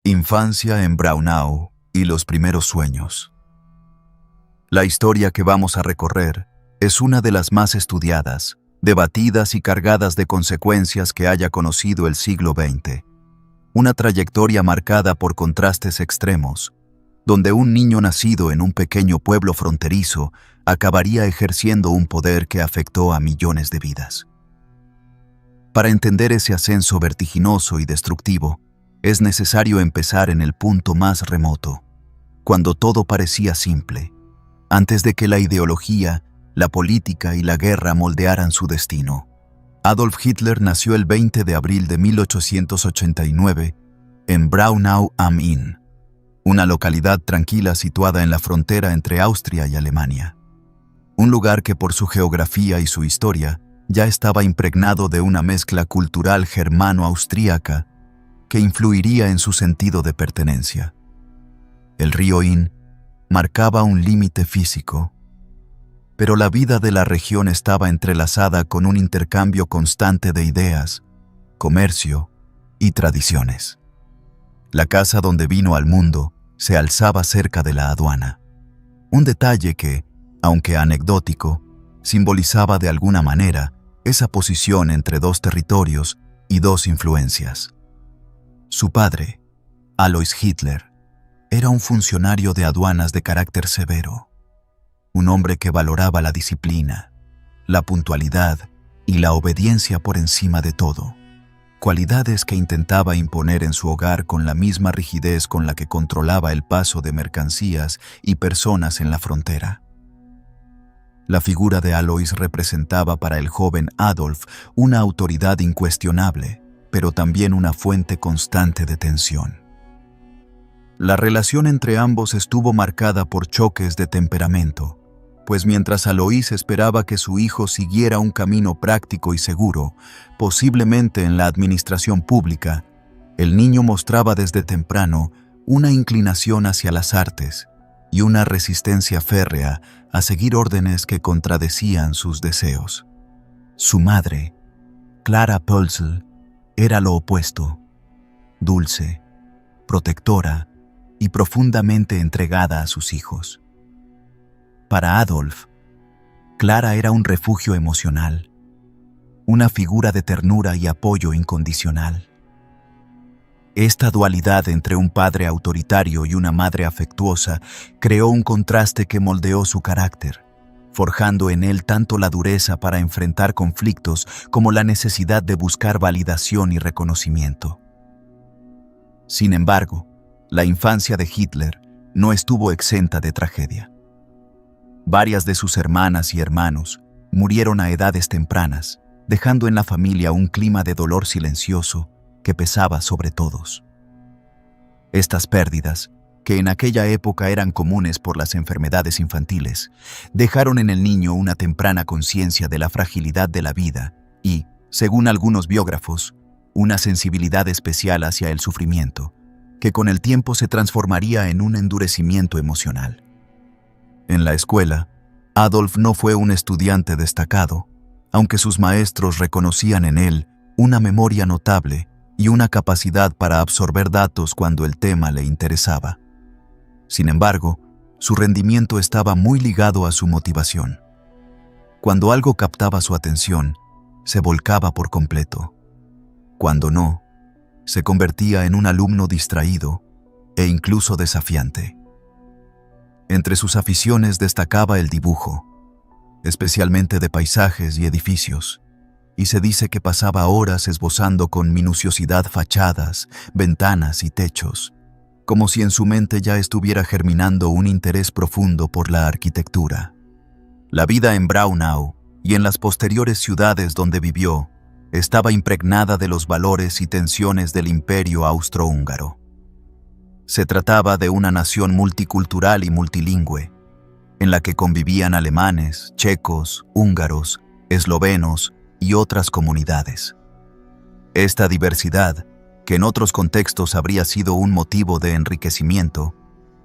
Infancia en Braunau y los primeros sueños. La historia que vamos a recorrer es una de las más estudiadas, debatidas y cargadas de consecuencias que haya conocido el siglo XX. Una trayectoria marcada por contrastes extremos, donde un niño nacido en un pequeño pueblo fronterizo acabaría ejerciendo un poder que afectó a millones de vidas. Para entender ese ascenso vertiginoso y destructivo, es necesario empezar en el punto más remoto, cuando todo parecía simple, antes de que la ideología, la política y la guerra moldearan su destino. Adolf Hitler nació el 20 de abril de 1889 en Braunau am Inn, una localidad tranquila situada en la frontera entre Austria y Alemania. Un lugar que por su geografía y su historia ya estaba impregnado de una mezcla cultural germano-austríaca que influiría en su sentido de pertenencia. El río Inn marcaba un límite físico, pero la vida de la región estaba entrelazada con un intercambio constante de ideas, comercio y tradiciones. La casa donde vino al mundo se alzaba cerca de la aduana, un detalle que, aunque anecdótico, simbolizaba de alguna manera esa posición entre dos territorios y dos influencias. Su padre, Alois Hitler, era un funcionario de aduanas de carácter severo, un hombre que valoraba la disciplina, la puntualidad y la obediencia por encima de todo, cualidades que intentaba imponer en su hogar con la misma rigidez con la que controlaba el paso de mercancías y personas en la frontera. La figura de Alois representaba para el joven Adolf una autoridad incuestionable, pero también una fuente constante de tensión. La relación entre ambos estuvo marcada por choques de temperamento, pues mientras Alois esperaba que su hijo siguiera un camino práctico y seguro, posiblemente en la administración pública, el niño mostraba desde temprano una inclinación hacia las artes y una resistencia férrea a seguir órdenes que contradecían sus deseos. Su madre, Clara Pölzl, era lo opuesto, dulce, protectora y profundamente entregada a sus hijos. Para Adolf, Clara era un refugio emocional, una figura de ternura y apoyo incondicional. Esta dualidad entre un padre autoritario y una madre afectuosa creó un contraste que moldeó su carácter, forjando en él tanto la dureza para enfrentar conflictos como la necesidad de buscar validación y reconocimiento. Sin embargo, la infancia de Hitler no estuvo exenta de tragedia. Varias de sus hermanas y hermanos murieron a edades tempranas, dejando en la familia un clima de dolor silencioso que pesaba sobre todos. Estas pérdidas, que en aquella época eran comunes por las enfermedades infantiles, dejaron en el niño una temprana conciencia de la fragilidad de la vida y, según algunos biógrafos, una sensibilidad especial hacia el sufrimiento, que con el tiempo se transformaría en un endurecimiento emocional. En la escuela, Adolf no fue un estudiante destacado, aunque sus maestros reconocían en él una memoria notable y una capacidad para absorber datos cuando el tema le interesaba. Sin embargo, su rendimiento estaba muy ligado a su motivación. Cuando algo captaba su atención, se volcaba por completo. Cuando no, se convertía en un alumno distraído e incluso desafiante. Entre sus aficiones destacaba el dibujo, especialmente de paisajes y edificios, y se dice que pasaba horas esbozando con minuciosidad fachadas, ventanas y techos, como si en su mente ya estuviera germinando un interés profundo por la arquitectura. La vida en Braunau y en las posteriores ciudades donde vivió estaba impregnada de los valores y tensiones del Imperio austrohúngaro. Se trataba de una nación multicultural y multilingüe, en la que convivían alemanes, checos, húngaros, eslovenos y otras comunidades. Esta diversidad, que en otros contextos habría sido un motivo de enriquecimiento,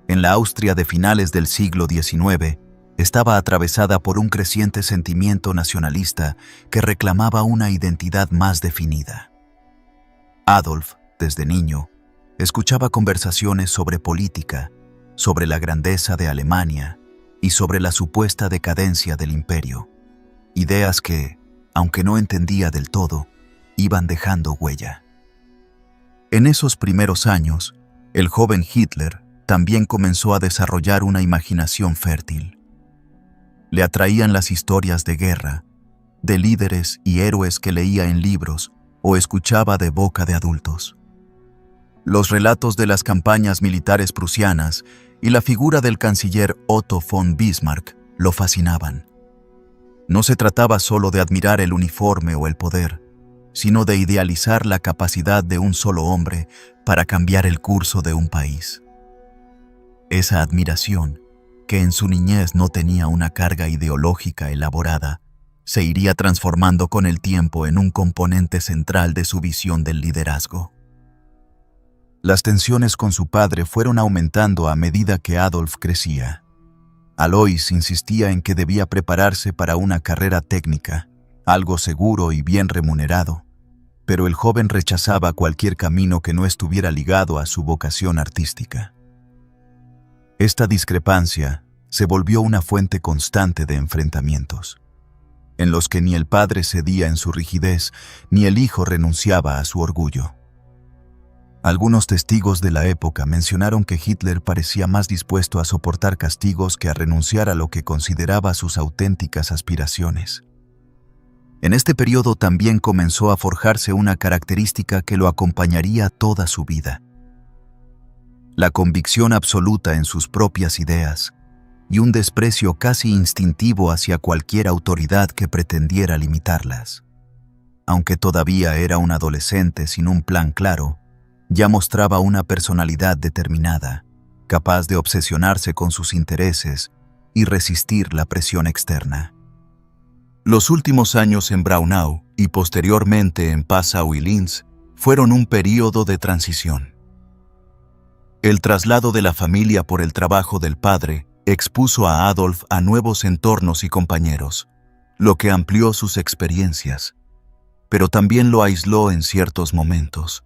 en la Austria de finales del siglo XIX, estaba atravesada por un creciente sentimiento nacionalista que reclamaba una identidad más definida. Adolf, desde niño, escuchaba conversaciones sobre política, sobre la grandeza de Alemania y sobre la supuesta decadencia del imperio. Ideas que, aunque no entendía del todo, iban dejando huella. En esos primeros años, el joven Hitler también comenzó a desarrollar una imaginación fértil. Le atraían las historias de guerra, de líderes y héroes que leía en libros o escuchaba de boca de adultos. Los relatos de las campañas militares prusianas y la figura del canciller Otto von Bismarck lo fascinaban. No se trataba solo de admirar el uniforme o el poder, sino de idealizar la capacidad de un solo hombre para cambiar el curso de un país. Esa admiración, que en su niñez no tenía una carga ideológica elaborada, se iría transformando con el tiempo en un componente central de su visión del liderazgo. Las tensiones con su padre fueron aumentando a medida que Adolf crecía. Alois insistía en que debía prepararse para una carrera técnica, algo seguro y bien remunerado, pero el joven rechazaba cualquier camino que no estuviera ligado a su vocación artística. Esta discrepancia se volvió una fuente constante de enfrentamientos, en los que ni el padre cedía en su rigidez, ni el hijo renunciaba a su orgullo. Algunos testigos de la época mencionaron que Hitler parecía más dispuesto a soportar castigos que a renunciar a lo que consideraba sus auténticas aspiraciones. En este periodo también comenzó a forjarse una característica que lo acompañaría toda su vida: la convicción absoluta en sus propias ideas y un desprecio casi instintivo hacia cualquier autoridad que pretendiera limitarlas. Aunque todavía era un adolescente sin un plan claro, ya mostraba una personalidad determinada, capaz de obsesionarse con sus intereses y resistir la presión externa. Los últimos años en Braunau y posteriormente en Passau y Linz fueron un período de transición. El traslado de la familia por el trabajo del padre expuso a Adolf a nuevos entornos y compañeros, lo que amplió sus experiencias, pero también lo aisló en ciertos momentos,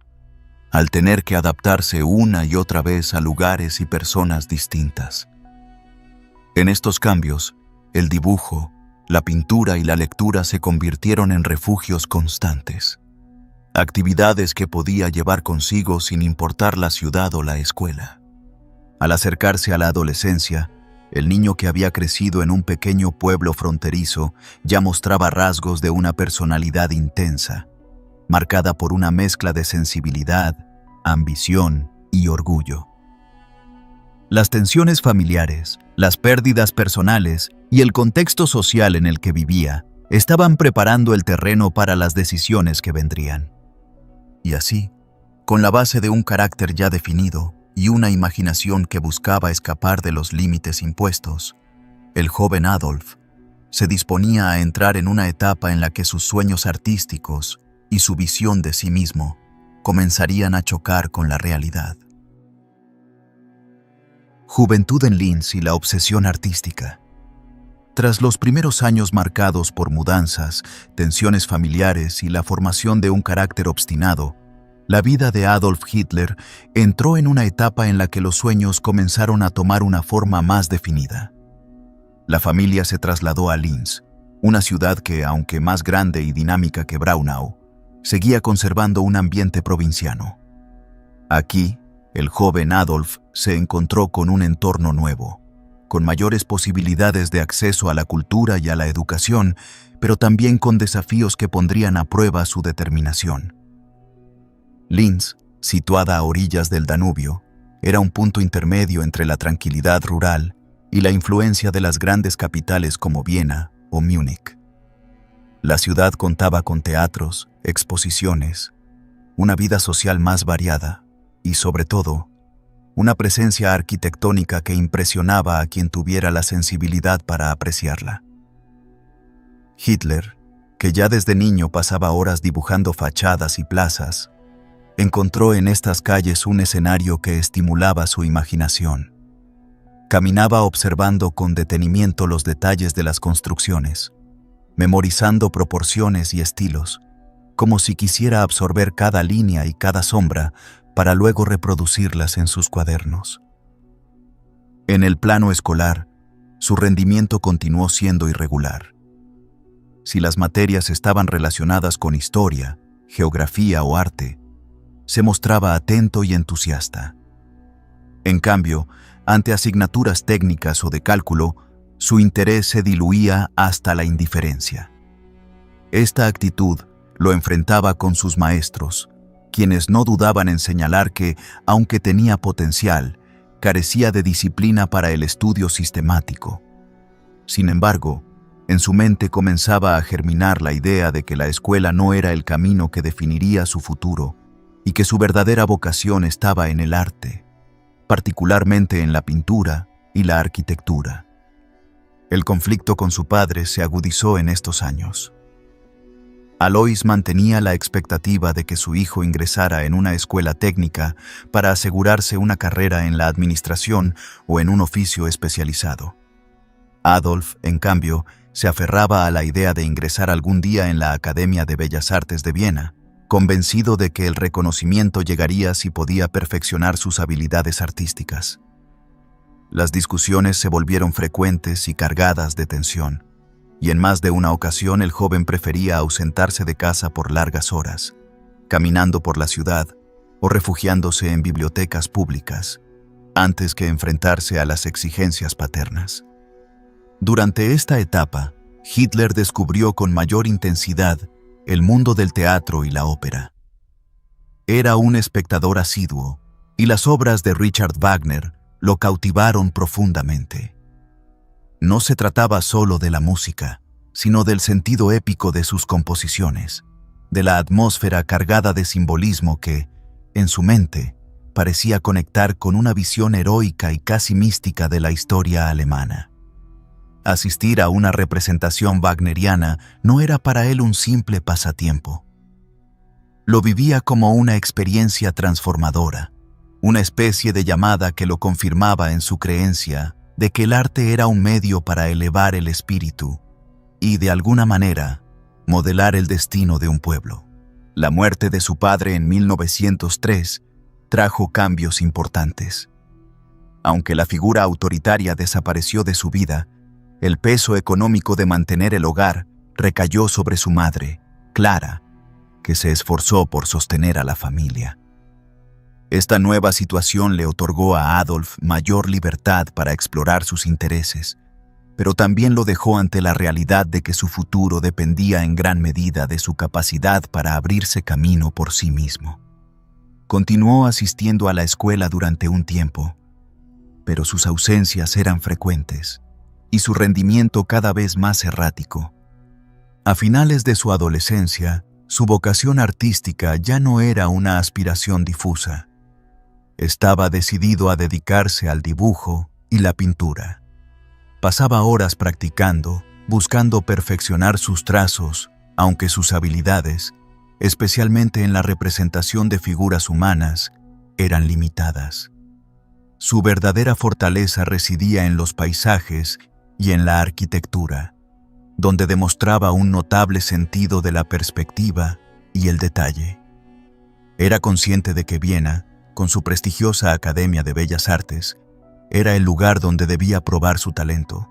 al tener que adaptarse una y otra vez a lugares y personas distintas. En estos cambios, el dibujo, la pintura y la lectura se convirtieron en refugios constantes, actividades que podía llevar consigo sin importar la ciudad o la escuela. Al acercarse a la adolescencia, el niño que había crecido en un pequeño pueblo fronterizo ya mostraba rasgos de una personalidad intensa, marcada por una mezcla de sensibilidad, ambición y orgullo. Las tensiones familiares, las pérdidas personales y el contexto social en el que vivía estaban preparando el terreno para las decisiones que vendrían. Y así, con la base de un carácter ya definido y una imaginación que buscaba escapar de los límites impuestos, el joven Adolf se disponía a entrar en una etapa en la que sus sueños artísticos y su visión de sí mismo comenzarían a chocar con la realidad. Juventud en Linz y la obsesión artística. Tras los primeros años marcados por mudanzas, tensiones familiares y la formación de un carácter obstinado, la vida de Adolf Hitler entró en una etapa en la que los sueños comenzaron a tomar una forma más definida. La familia se trasladó a Linz, una ciudad que, aunque más grande y dinámica que Braunau, seguía conservando un ambiente provinciano. Aquí, el joven Adolf se encontró con un entorno nuevo, con mayores posibilidades de acceso a la cultura y a la educación, pero también con desafíos que pondrían a prueba su determinación. Linz, situada a orillas del Danubio, era un punto intermedio entre la tranquilidad rural y la influencia de las grandes capitales como Viena o Múnich. La ciudad contaba con teatros, exposiciones, una vida social más variada y, sobre todo, una presencia arquitectónica que impresionaba a quien tuviera la sensibilidad para apreciarla. Hitler, que ya desde niño pasaba horas dibujando fachadas y plazas, encontró en estas calles un escenario que estimulaba su imaginación. Caminaba observando con detenimiento los detalles de las construcciones, memorizando proporciones y estilos, como si quisiera absorber cada línea y cada sombra para luego reproducirlas en sus cuadernos. En el plano escolar, su rendimiento continuó siendo irregular. Si las materias estaban relacionadas con historia, geografía o arte, se mostraba atento y entusiasta. En cambio, ante asignaturas técnicas o de cálculo, su interés se diluía hasta la indiferencia. Esta actitud lo enfrentaba con sus maestros, quienes no dudaban en señalar que, aunque tenía potencial, carecía de disciplina para el estudio sistemático. Sin embargo, en su mente comenzaba a germinar la idea de que la escuela no era el camino que definiría su futuro y que su verdadera vocación estaba en el arte, particularmente en la pintura y la arquitectura. El conflicto con su padre se agudizó en estos años. Alois mantenía la expectativa de que su hijo ingresara en una escuela técnica para asegurarse una carrera en la administración o en un oficio especializado. Adolf, en cambio, se aferraba a la idea de ingresar algún día en la Academia de Bellas Artes de Viena, convencido de que el reconocimiento llegaría si podía perfeccionar sus habilidades artísticas. Las discusiones se volvieron frecuentes y cargadas de tensión, y en más de una ocasión el joven prefería ausentarse de casa por largas horas, caminando por la ciudad o refugiándose en bibliotecas públicas, antes que enfrentarse a las exigencias paternas. Durante esta etapa, Hitler descubrió con mayor intensidad el mundo del teatro y la ópera. Era un espectador asiduo, y las obras de Richard Wagner lo cautivaron profundamente. No se trataba solo de la música, sino del sentido épico de sus composiciones, de la atmósfera cargada de simbolismo que, en su mente, parecía conectar con una visión heroica y casi mística de la historia alemana. Asistir a una representación wagneriana no era para él un simple pasatiempo. Lo vivía como una experiencia transformadora, una especie de llamada que lo confirmaba en su creencia de que el arte era un medio para elevar el espíritu y, de alguna manera, modelar el destino de un pueblo. La muerte de su padre en 1903 trajo cambios importantes. Aunque la figura autoritaria desapareció de su vida, el peso económico de mantener el hogar recayó sobre su madre, Clara, que se esforzó por sostener a la familia. Esta nueva situación le otorgó a Adolf mayor libertad para explorar sus intereses, pero también lo dejó ante la realidad de que su futuro dependía en gran medida de su capacidad para abrirse camino por sí mismo. Continuó asistiendo a la escuela durante un tiempo, pero sus ausencias eran frecuentes y su rendimiento cada vez más errático. A finales de su adolescencia, su vocación artística ya no era una aspiración difusa. Estaba decidido a dedicarse al dibujo y la pintura. Pasaba horas practicando, buscando perfeccionar sus trazos, aunque sus habilidades, especialmente en la representación de figuras humanas, eran limitadas. Su verdadera fortaleza residía en los paisajes y en la arquitectura, donde demostraba un notable sentido de la perspectiva y el detalle. Era consciente de que Viena, con su prestigiosa Academia de Bellas Artes, era el lugar donde debía probar su talento,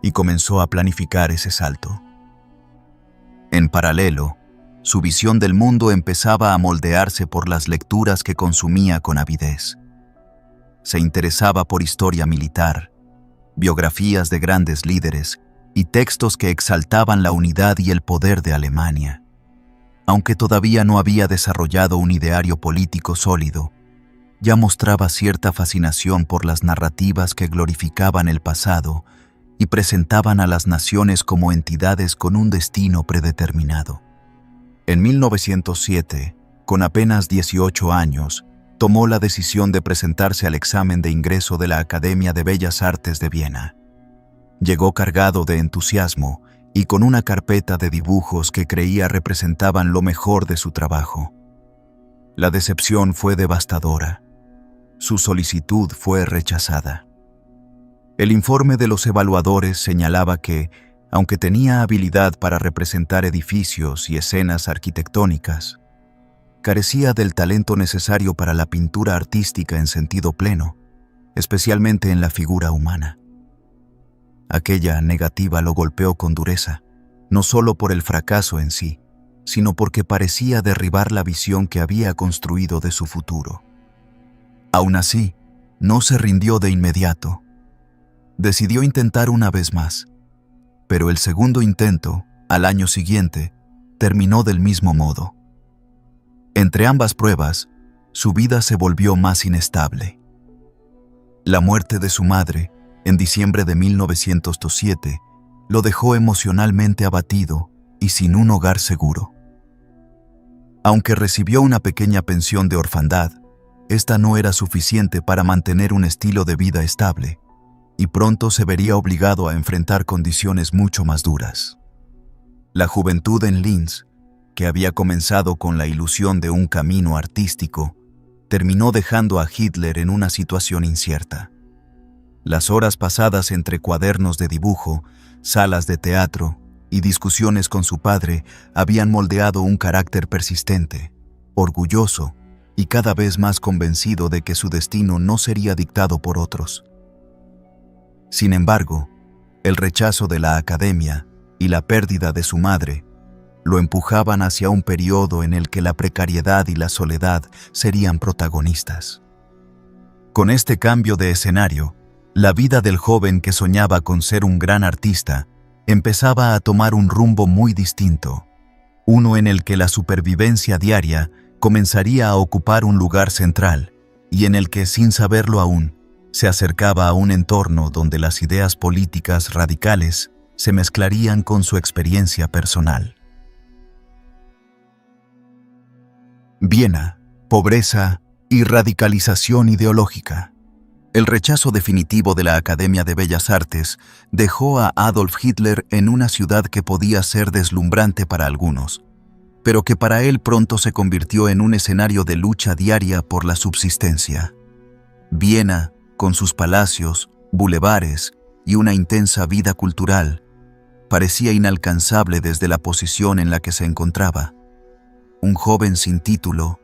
y comenzó a planificar ese salto. En paralelo, su visión del mundo empezaba a moldearse por las lecturas que consumía con avidez. Se interesaba por historia militar, biografías de grandes líderes y textos que exaltaban la unidad y el poder de Alemania. Aunque todavía no había desarrollado un ideario político sólido, ya mostraba cierta fascinación por las narrativas que glorificaban el pasado y presentaban a las naciones como entidades con un destino predeterminado. En 1907, con apenas 18 años, tomó la decisión de presentarse al examen de ingreso de la Academia de Bellas Artes de Viena. Llegó cargado de entusiasmo y con una carpeta de dibujos que creía representaban lo mejor de su trabajo. La decepción fue devastadora. Su solicitud fue rechazada. El informe de los evaluadores señalaba que, aunque tenía habilidad para representar edificios y escenas arquitectónicas, carecía del talento necesario para la pintura artística en sentido pleno, especialmente en la figura humana. Aquella negativa lo golpeó con dureza, no solo por el fracaso en sí, sino porque parecía derribar la visión que había construido de su futuro. Aún así, no se rindió de inmediato. Decidió intentar una vez más, pero el segundo intento, al año siguiente, terminó del mismo modo. Entre ambas pruebas, su vida se volvió más inestable. La muerte de su madre, en diciembre de 1907, lo dejó emocionalmente abatido y sin un hogar seguro. Aunque recibió una pequeña pensión de orfandad, esta no era suficiente para mantener un estilo de vida estable, y pronto se vería obligado a enfrentar condiciones mucho más duras. La juventud en Linz, que había comenzado con la ilusión de un camino artístico, terminó dejando a Hitler en una situación incierta. Las horas pasadas entre cuadernos de dibujo, salas de teatro y discusiones con su padre habían moldeado un carácter persistente, orgulloso y cada vez más convencido de que su destino no sería dictado por otros. Sin embargo, el rechazo de la academia y la pérdida de su madre lo empujaban hacia un periodo en el que la precariedad y la soledad serían protagonistas. Con este cambio de escenario, la vida del joven que soñaba con ser un gran artista empezaba a tomar un rumbo muy distinto, uno en el que la supervivencia diaria comenzaría a ocupar un lugar central y en el que, sin saberlo aún, se acercaba a un entorno donde las ideas políticas radicales se mezclarían con su experiencia personal. Viena, pobreza y radicalización ideológica. El rechazo definitivo de la Academia de Bellas Artes dejó a Adolf Hitler en una ciudad que podía ser deslumbrante para algunos, pero que para él pronto se convirtió en un escenario de lucha diaria por la subsistencia. Viena, con sus palacios, bulevares y una intensa vida cultural, parecía inalcanzable desde la posición en la que se encontraba. Un joven sin título,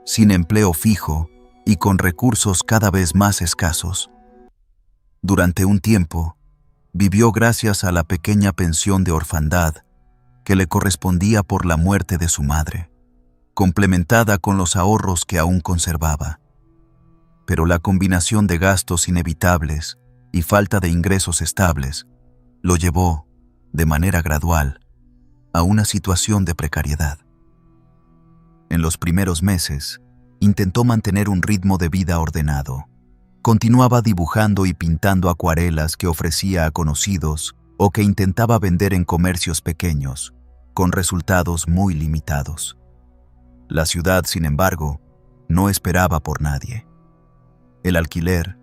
sin empleo fijo y con recursos cada vez más escasos. Durante un tiempo, vivió gracias a la pequeña pensión de orfandad que le correspondía por la muerte de su madre, complementada con los ahorros que aún conservaba. Pero la combinación de gastos inevitables y falta de ingresos estables lo llevó, de manera gradual, a una situación de precariedad. En los primeros meses, intentó mantener un ritmo de vida ordenado. Continuaba dibujando y pintando acuarelas que ofrecía a conocidos o que intentaba vender en comercios pequeños, con resultados muy limitados. La ciudad, sin embargo, no esperaba por nadie. El alquiler,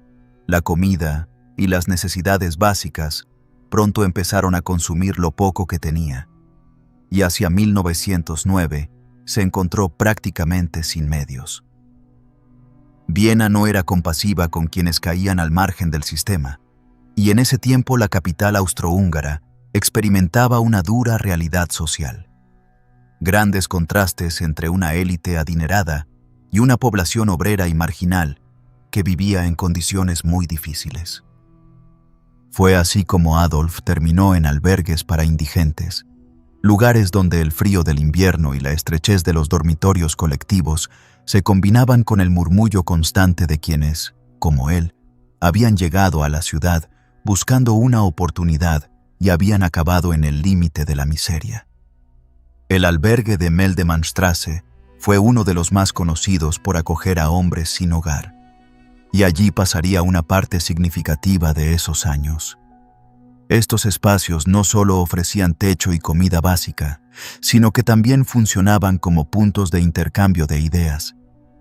la comida y las necesidades básicas pronto empezaron a consumir lo poco que tenía, y hacia 1909 se encontró prácticamente sin medios. Viena no era compasiva con quienes caían al margen del sistema, y en ese tiempo la capital austrohúngara experimentaba una dura realidad social. Grandes contrastes entre una élite adinerada y una población obrera y marginal que vivía en condiciones muy difíciles. Fue así como Adolf terminó en albergues para indigentes, lugares donde el frío del invierno y la estrechez de los dormitorios colectivos se combinaban con el murmullo constante de quienes, como él, habían llegado a la ciudad buscando una oportunidad y habían acabado en el límite de la miseria. El albergue de Meldemannstraße fue uno de los más conocidos por acoger a hombres sin hogar, y allí pasaría una parte significativa de esos años. Estos espacios no solo ofrecían techo y comida básica, sino que también funcionaban como puntos de intercambio de ideas,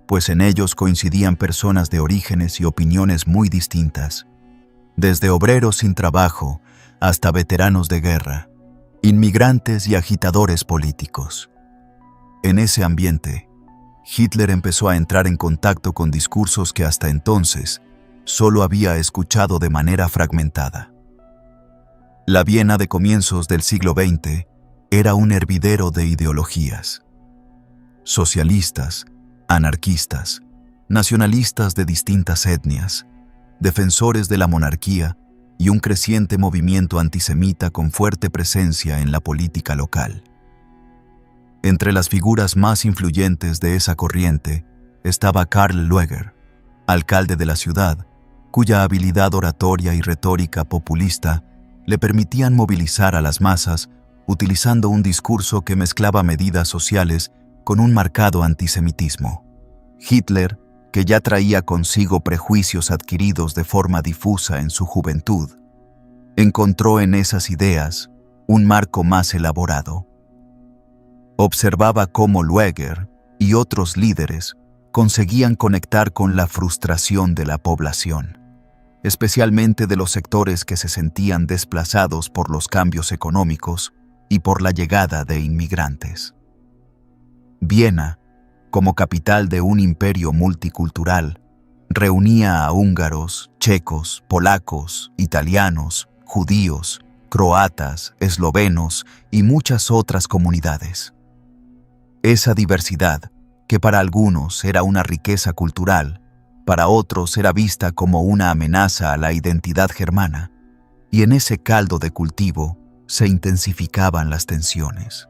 pues en ellos coincidían personas de orígenes y opiniones muy distintas, desde obreros sin trabajo hasta veteranos de guerra, inmigrantes y agitadores políticos. En ese ambiente, Hitler empezó a entrar en contacto con discursos que hasta entonces solo había escuchado de manera fragmentada. La Viena de comienzos del siglo XX era un hervidero de ideologías. socialistas, anarquistas, nacionalistas de distintas etnias, defensores de la monarquía y un creciente movimiento antisemita con fuerte presencia en la política local. Entre las figuras más influyentes de esa corriente estaba Karl Lueger, alcalde de la ciudad, cuya habilidad oratoria y retórica populista le permitían movilizar a las masas utilizando un discurso que mezclaba medidas sociales con un marcado antisemitismo. Hitler, que ya traía consigo prejuicios adquiridos de forma difusa en su juventud, encontró en esas ideas un marco más elaborado. Observaba cómo Lueger y otros líderes conseguían conectar con la frustración de la población, especialmente de los sectores que se sentían desplazados por los cambios económicos y por la llegada de inmigrantes. Viena, como capital de un imperio multicultural, reunía a húngaros, checos, polacos, italianos, judíos, croatas, eslovenos y muchas otras comunidades. Esa diversidad, que para algunos era una riqueza cultural, para otros era vista como una amenaza a la identidad germana, y en ese caldo de cultivo se intensificaban las tensiones.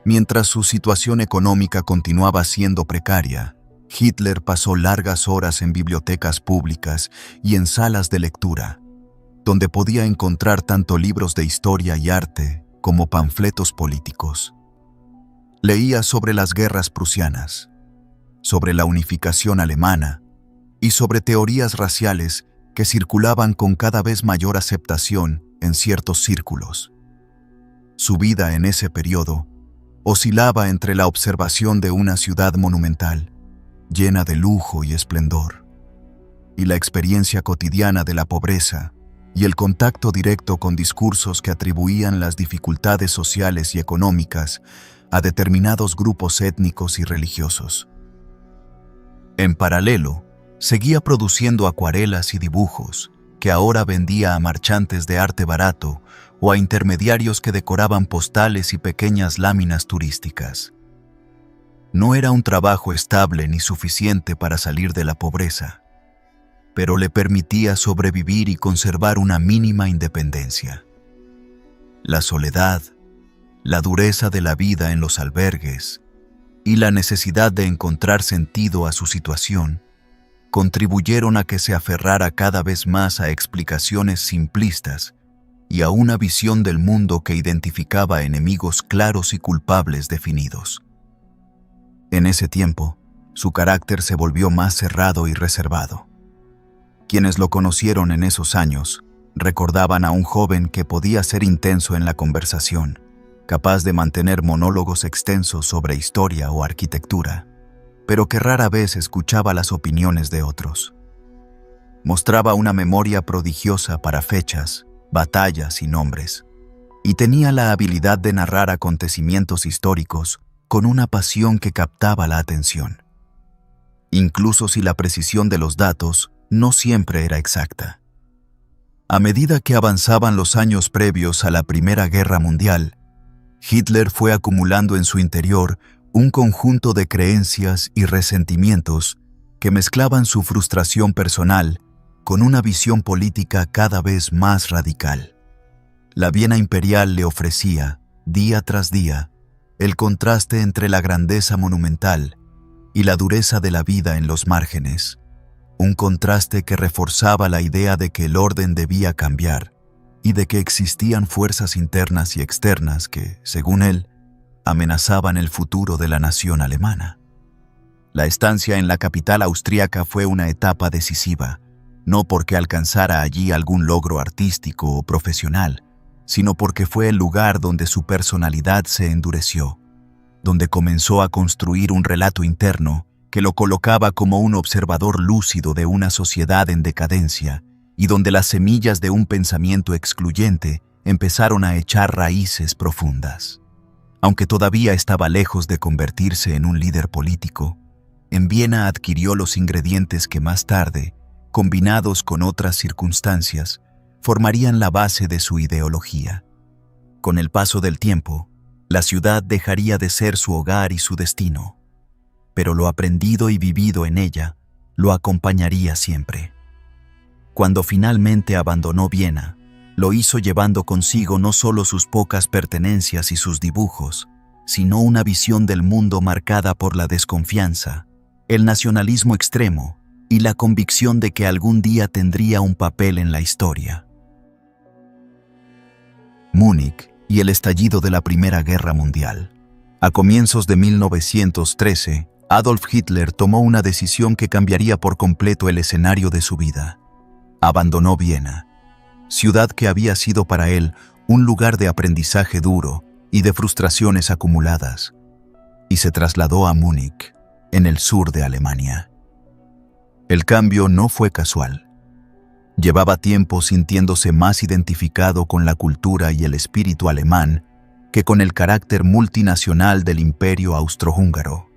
Mientras su situación económica continuaba siendo precaria, Hitler pasó largas horas en bibliotecas públicas y en salas de lectura, donde podía encontrar tanto libros de historia y arte como panfletos políticos. Leía sobre las guerras prusianas, sobre la unificación alemana y sobre teorías raciales que circulaban con cada vez mayor aceptación en ciertos círculos. Su vida en ese periodo oscilaba entre la observación de una ciudad monumental, llena de lujo y esplendor, y la experiencia cotidiana de la pobreza y el contacto directo con discursos que atribuían las dificultades sociales y económicas a determinados grupos étnicos y religiosos. En paralelo, seguía produciendo acuarelas y dibujos que ahora vendía a marchantes de arte barato o a intermediarios que decoraban postales y pequeñas láminas turísticas. No era un trabajo estable ni suficiente para salir de la pobreza, pero le permitía sobrevivir y conservar una mínima independencia. La soledad, la dureza de la vida en los albergues y la necesidad de encontrar sentido a su situación contribuyeron a que se aferrara cada vez más a explicaciones simplistas y a una visión del mundo que identificaba enemigos claros y culpables definidos. En ese tiempo, su carácter se volvió más cerrado y reservado. Quienes lo conocieron en esos años recordaban a un joven que podía ser intenso en la conversación, capaz de mantener monólogos extensos sobre historia o arquitectura, pero que rara vez escuchaba las opiniones de otros. Mostraba una memoria prodigiosa para fechas, batallas y nombres, y tenía la habilidad de narrar acontecimientos históricos con una pasión que captaba la atención, incluso si la precisión de los datos no siempre era exacta. A medida que avanzaban los años previos a la Primera Guerra Mundial, Hitler fue acumulando en su interior un conjunto de creencias y resentimientos que mezclaban su frustración personal con una visión política cada vez más radical. La Viena imperial le ofrecía, día tras día, el contraste entre la grandeza monumental y la dureza de la vida en los márgenes, un contraste que reforzaba la idea de que el orden debía cambiar y de que existían fuerzas internas y externas que, según él, amenazaban el futuro de la nación alemana. La estancia en la capital austríaca fue una etapa decisiva, no porque alcanzara allí algún logro artístico o profesional, sino porque fue el lugar donde su personalidad se endureció, donde comenzó a construir un relato interno que lo colocaba como un observador lúcido de una sociedad en decadencia y donde las semillas de un pensamiento excluyente empezaron a echar raíces profundas. Aunque todavía estaba lejos de convertirse en un líder político, en Viena adquirió los ingredientes que más tarde, combinados con otras circunstancias, formarían la base de su ideología. Con el paso del tiempo, la ciudad dejaría de ser su hogar y su destino, pero lo aprendido y vivido en ella lo acompañaría siempre. Cuando finalmente abandonó Viena, lo hizo llevando consigo no solo sus pocas pertenencias y sus dibujos, sino una visión del mundo marcada por la desconfianza, el nacionalismo extremo y la convicción de que algún día tendría un papel en la historia. Múnich y el estallido de la Primera Guerra Mundial. A comienzos de 1913, Adolf Hitler tomó una decisión que cambiaría por completo el escenario de su vida. Abandonó Viena, ciudad que había sido para él un lugar de aprendizaje duro y de frustraciones acumuladas, y se trasladó a Múnich, en el sur de Alemania. El cambio no fue casual. Llevaba tiempo sintiéndose más identificado con la cultura y el espíritu alemán que con el carácter multinacional del imperio austrohúngaro.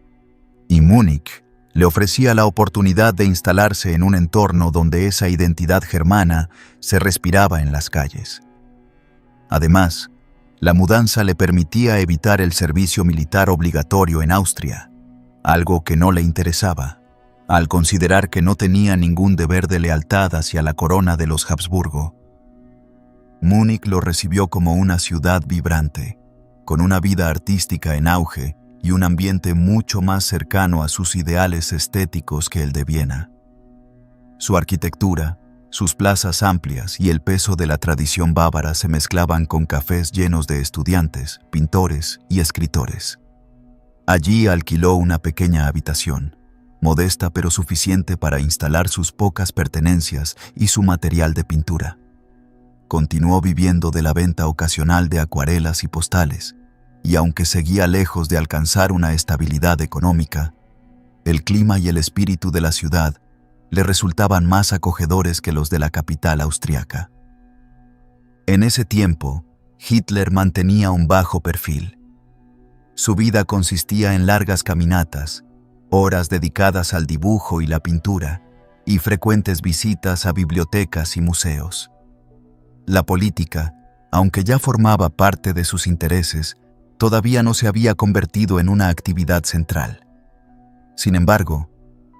Y Múnich le ofrecía la oportunidad de instalarse en un entorno donde esa identidad germana se respiraba en las calles. Además, la mudanza le permitía evitar el servicio militar obligatorio en Austria, algo que no le interesaba, al considerar que no tenía ningún deber de lealtad hacia la corona de los Habsburgo. Múnich lo recibió como una ciudad vibrante, con una vida artística en auge y un ambiente mucho más cercano a sus ideales estéticos que el de Viena. Su arquitectura, sus plazas amplias y el peso de la tradición bávara se mezclaban con cafés llenos de estudiantes, pintores y escritores. Allí alquiló una pequeña habitación, modesta pero suficiente para instalar sus pocas pertenencias y su material de pintura. Continuó viviendo de la venta ocasional de acuarelas y postales, y aunque seguía lejos de alcanzar una estabilidad económica, el clima y el espíritu de la ciudad le resultaban más acogedores que los de la capital austriaca. En ese tiempo, Hitler mantenía un bajo perfil. Su vida consistía en largas caminatas, horas dedicadas al dibujo y la pintura, y frecuentes visitas a bibliotecas y museos. La política, aunque ya formaba parte de sus intereses, todavía no se había convertido en una actividad central. Sin embargo,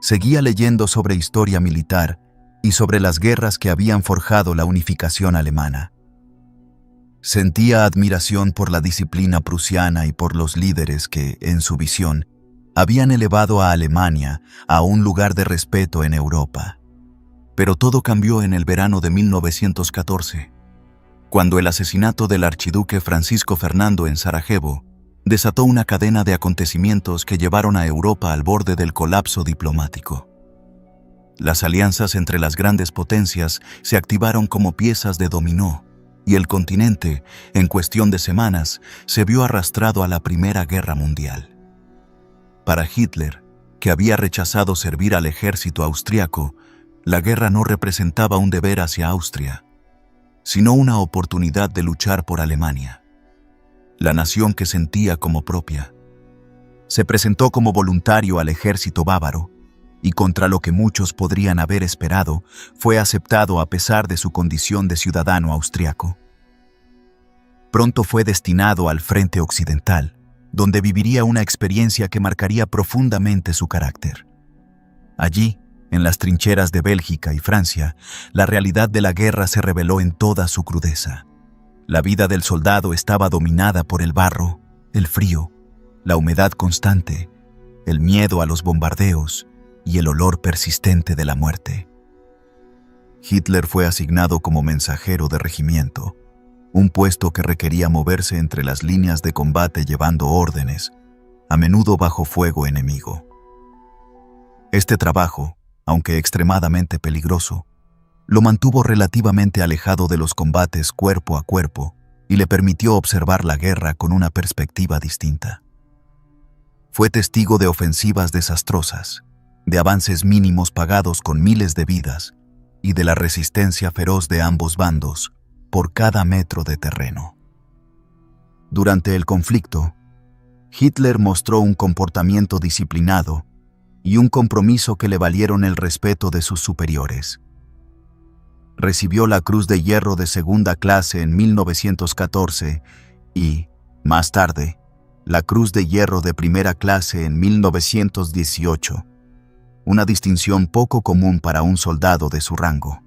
seguía leyendo sobre historia militar y sobre las guerras que habían forjado la unificación alemana. Sentía admiración por la disciplina prusiana y por los líderes que, en su visión, habían elevado a Alemania a un lugar de respeto en Europa. Pero todo cambió en el verano de 1914. Cuando el asesinato del archiduque Francisco Fernando en Sarajevo desató una cadena de acontecimientos que llevaron a Europa al borde del colapso diplomático. Las alianzas entre las grandes potencias se activaron como piezas de dominó, y el continente, en cuestión de semanas, se vio arrastrado a la Primera Guerra Mundial. Para Hitler, que había rechazado servir al ejército austriaco, la guerra no representaba un deber hacia Austria, sino una oportunidad de luchar por Alemania, la nación que sentía como propia. Se presentó como voluntario al ejército bávaro, y contra lo que muchos podrían haber esperado, fue aceptado a pesar de su condición de ciudadano austriaco. Pronto fue destinado al frente occidental, donde viviría una experiencia que marcaría profundamente su carácter. Allí, en las trincheras de Bélgica y Francia, la realidad de la guerra se reveló en toda su crudeza. La vida del soldado estaba dominada por el barro, el frío, la humedad constante, el miedo a los bombardeos y el olor persistente de la muerte. Hitler fue asignado como mensajero de regimiento, un puesto que requería moverse entre las líneas de combate llevando órdenes, a menudo bajo fuego enemigo. Este trabajo, aunque extremadamente peligroso, lo mantuvo relativamente alejado de los combates cuerpo a cuerpo y le permitió observar la guerra con una perspectiva distinta. Fue testigo de ofensivas desastrosas, de avances mínimos pagados con miles de vidas y de la resistencia feroz de ambos bandos por cada metro de terreno. Durante el conflicto, Hitler mostró un comportamiento disciplinado y un compromiso que le valieron el respeto de sus superiores. Recibió la Cruz de Hierro de segunda clase en 1914 y, más tarde, la Cruz de Hierro de primera clase en 1918, una distinción poco común para un soldado de su rango.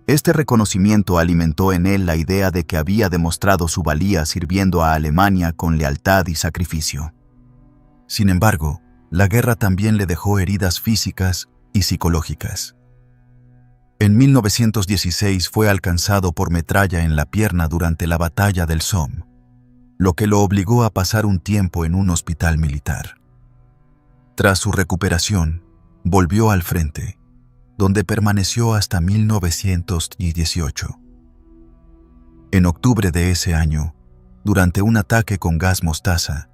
Este reconocimiento alimentó en él la idea de que había demostrado su valía sirviendo a Alemania con lealtad y sacrificio. Sin embargo, la guerra también le dejó heridas físicas y psicológicas. En 1916 fue alcanzado por metralla en la pierna durante la batalla del Somme, lo que lo obligó a pasar un tiempo en un hospital militar. Tras su recuperación, volvió al frente, donde permaneció hasta 1918. En octubre de ese año, durante un ataque con gas mostaza,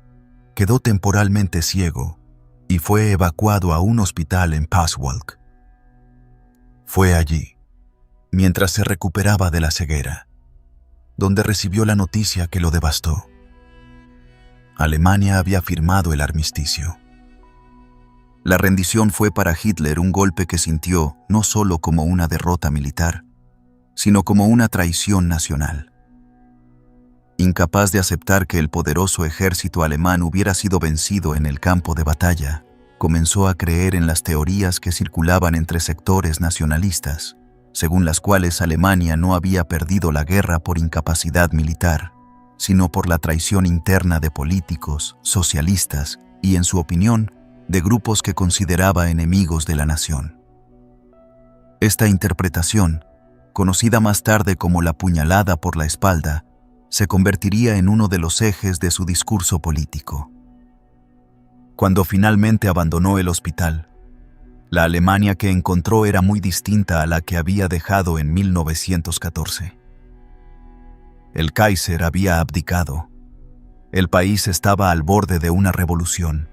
quedó temporalmente ciego y fue evacuado a un hospital en Pasewalk. Fue allí, mientras se recuperaba de la ceguera, donde recibió la noticia que lo devastó. Alemania había firmado el armisticio. La rendición fue para Hitler un golpe que sintió no solo como una derrota militar, sino como una traición nacional. Incapaz de aceptar que el poderoso ejército alemán hubiera sido vencido en el campo de batalla, comenzó a creer en las teorías que circulaban entre sectores nacionalistas, según las cuales Alemania no había perdido la guerra por incapacidad militar, sino por la traición interna de políticos, socialistas y, en su opinión, de grupos que consideraba enemigos de la nación. Esta interpretación, conocida más tarde como la puñalada por la espalda, se convertiría en uno de los ejes de su discurso político. Cuando finalmente abandonó el hospital, la Alemania que encontró era muy distinta a la que había dejado en 1914. El Kaiser había abdicado, el país estaba al borde de una revolución,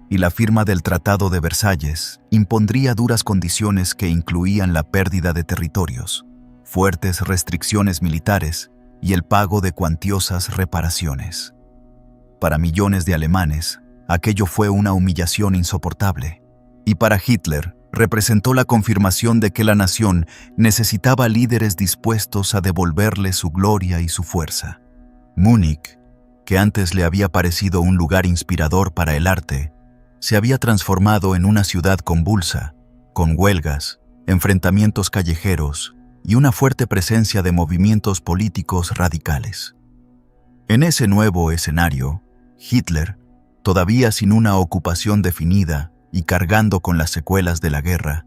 y la firma del Tratado de Versalles impondría duras condiciones que incluían la pérdida de territorios, fuertes restricciones militares y el pago de cuantiosas reparaciones. Para millones de alemanes, aquello fue una humillación insoportable, y para Hitler representó la confirmación de que la nación necesitaba líderes dispuestos a devolverle su gloria y su fuerza. Múnich, que antes le había parecido un lugar inspirador para el arte, se había transformado en una ciudad convulsa, con huelgas, enfrentamientos callejeros y una fuerte presencia de movimientos políticos radicales. En ese nuevo escenario, Hitler, todavía sin una ocupación definida y cargando con las secuelas de la guerra,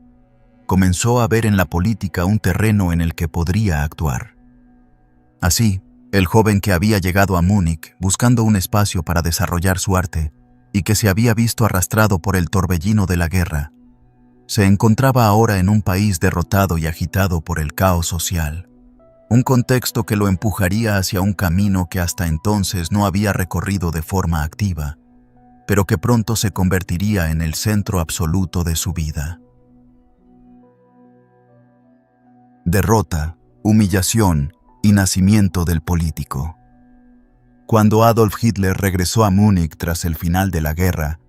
comenzó a ver en la política un terreno en el que podría actuar. Así, el joven que había llegado a Múnich buscando un espacio para desarrollar su arte y que se había visto arrastrado por el torbellino de la guerra, se encontraba ahora en un país derrotado y agitado por el caos social, un contexto que lo empujaría hacia un camino que hasta entonces no había recorrido de forma activa, pero que pronto se convertiría en el centro absoluto de su vida. Derrota, humillación y nacimiento del político. Cuando Adolf Hitler regresó a Múnich tras el final de la guerra,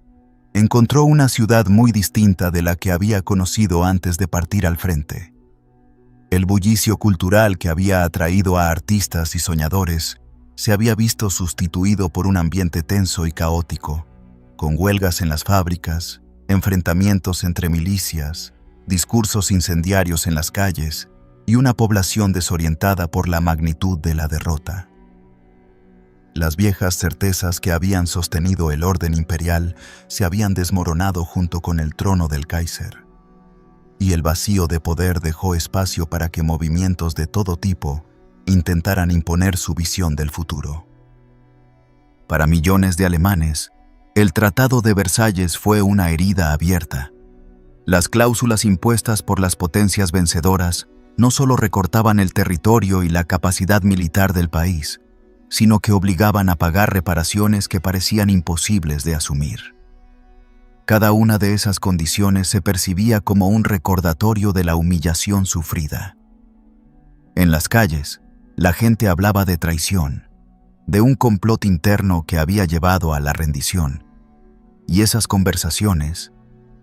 encontró una ciudad muy distinta de la que había conocido antes de partir al frente. El bullicio cultural que había atraído a artistas y soñadores se había visto sustituido por un ambiente tenso y caótico, con huelgas en las fábricas, enfrentamientos entre milicias, discursos incendiarios en las calles y una población desorientada por la magnitud de la derrota. Las viejas certezas que habían sostenido el orden imperial se habían desmoronado junto con el trono del Kaiser, y el vacío de poder dejó espacio para que movimientos de todo tipo intentaran imponer su visión del futuro. Para millones de alemanes, el Tratado de Versalles fue una herida abierta. Las cláusulas impuestas por las potencias vencedoras no solo recortaban el territorio y la capacidad militar del país, sino que obligaban a pagar reparaciones que parecían imposibles de asumir. Cada una de esas condiciones se percibía como un recordatorio de la humillación sufrida. En las calles, la gente hablaba de traición, de un complot interno que había llevado a la rendición, y esas conversaciones,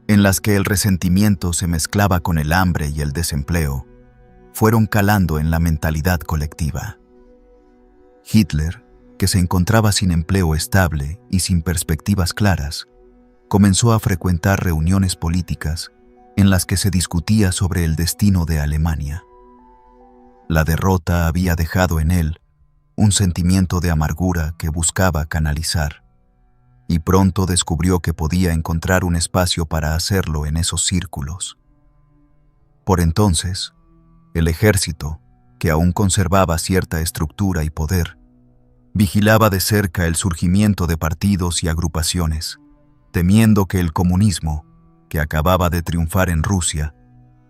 en las que el resentimiento se mezclaba con el hambre y el desempleo, fueron calando en la mentalidad colectiva. Hitler, que se encontraba sin empleo estable y sin perspectivas claras, comenzó a frecuentar reuniones políticas en las que se discutía sobre el destino de Alemania. La derrota había dejado en él un sentimiento de amargura que buscaba canalizar, y pronto descubrió que podía encontrar un espacio para hacerlo en esos círculos. Por entonces, el ejército, que aún conservaba cierta estructura y poder, vigilaba de cerca el surgimiento de partidos y agrupaciones, temiendo que el comunismo, que acababa de triunfar en Rusia,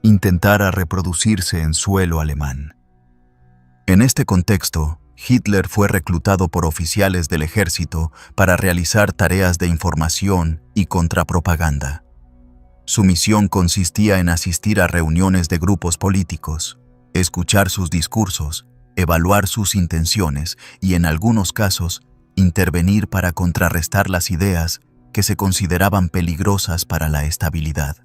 intentara reproducirse en suelo alemán. En este contexto, Hitler fue reclutado por oficiales del ejército para realizar tareas de información y contrapropaganda. Su misión consistía en asistir a reuniones de grupos políticos, escuchar sus discursos, evaluar sus intenciones y, en algunos casos, intervenir para contrarrestar las ideas que se consideraban peligrosas para la estabilidad.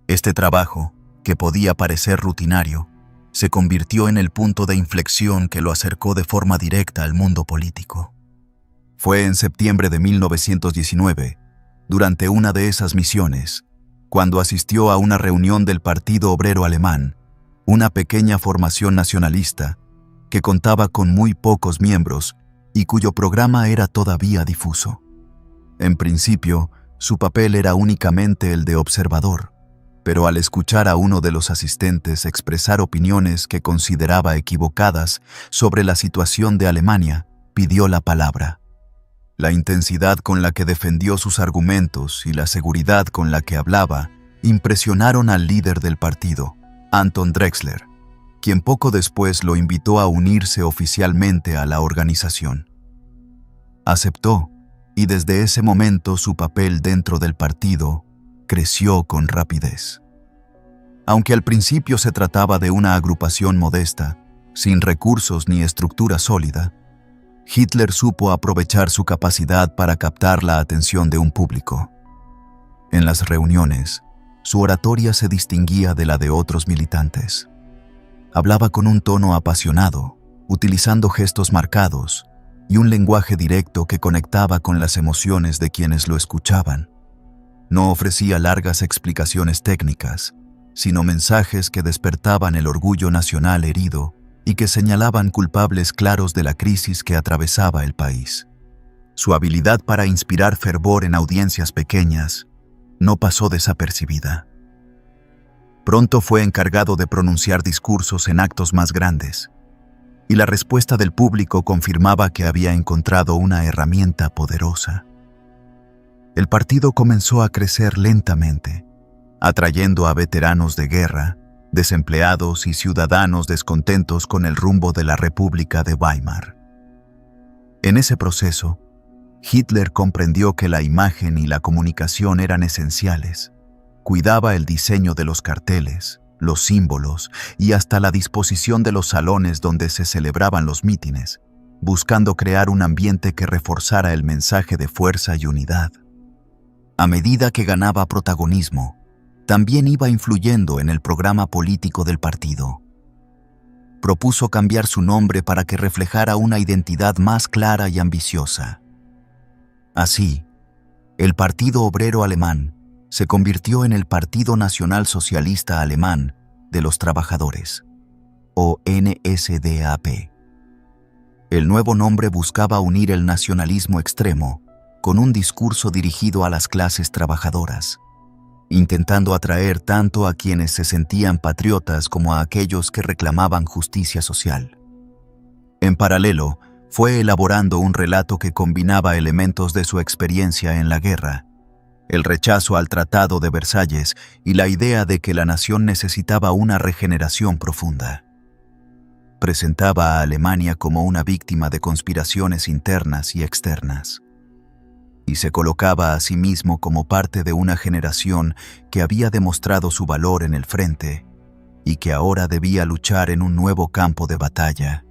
Este trabajo, que podía parecer rutinario, se convirtió en el punto de inflexión que lo acercó de forma directa al mundo político. Fue en septiembre de 1919, durante una de esas misiones, cuando asistió a una reunión del Partido Obrero Alemán, una pequeña formación nacionalista que contaba con muy pocos miembros y cuyo programa era todavía difuso. En principio, su papel era únicamente el de observador, pero al escuchar a uno de los asistentes expresar opiniones que consideraba equivocadas sobre la situación de Alemania, pidió la palabra. La intensidad con la que defendió sus argumentos y la seguridad con la que hablaba impresionaron al líder del partido, Anton Drexler, quien poco después lo invitó a unirse oficialmente a la organización. Aceptó, y desde ese momento su papel dentro del partido creció con rapidez. Aunque al principio se trataba de una agrupación modesta, sin recursos ni estructura sólida, Hitler supo aprovechar su capacidad para captar la atención de un público. En las reuniones, su oratoria se distinguía de la de otros militantes. Hablaba con un tono apasionado, utilizando gestos marcados y un lenguaje directo que conectaba con las emociones de quienes lo escuchaban. No ofrecía largas explicaciones técnicas, sino mensajes que despertaban el orgullo nacional herido y que señalaban culpables claros de la crisis que atravesaba el país. Su habilidad para inspirar fervor en audiencias pequeñas no pasó desapercibida. Pronto fue encargado de pronunciar discursos en actos más grandes, y la respuesta del público confirmaba que había encontrado una herramienta poderosa. El partido comenzó a crecer lentamente, atrayendo a veteranos de guerra, desempleados y ciudadanos descontentos con el rumbo de la República de Weimar. En ese proceso, Hitler comprendió que la imagen y la comunicación eran esenciales. Cuidaba el diseño de los carteles, los símbolos y hasta la disposición de los salones donde se celebraban los mítines, buscando crear un ambiente que reforzara el mensaje de fuerza y unidad. A medida que ganaba protagonismo, también iba influyendo en el programa político del partido. Propuso cambiar su nombre para que reflejara una identidad más clara y ambiciosa. Así, el Partido Obrero Alemán se convirtió en el Partido Nacional Socialista Alemán de los Trabajadores, o NSDAP. El nuevo nombre buscaba unir el nacionalismo extremo con un discurso dirigido a las clases trabajadoras, intentando atraer tanto a quienes se sentían patriotas como a aquellos que reclamaban justicia social. En paralelo, fue elaborando un relato que combinaba elementos de su experiencia en la guerra, el rechazo al Tratado de Versalles y la idea de que la nación necesitaba una regeneración profunda. Presentaba a Alemania como una víctima de conspiraciones internas y externas, y se colocaba a sí mismo como parte de una generación que había demostrado su valor en el frente y que ahora debía luchar en un nuevo campo de batalla,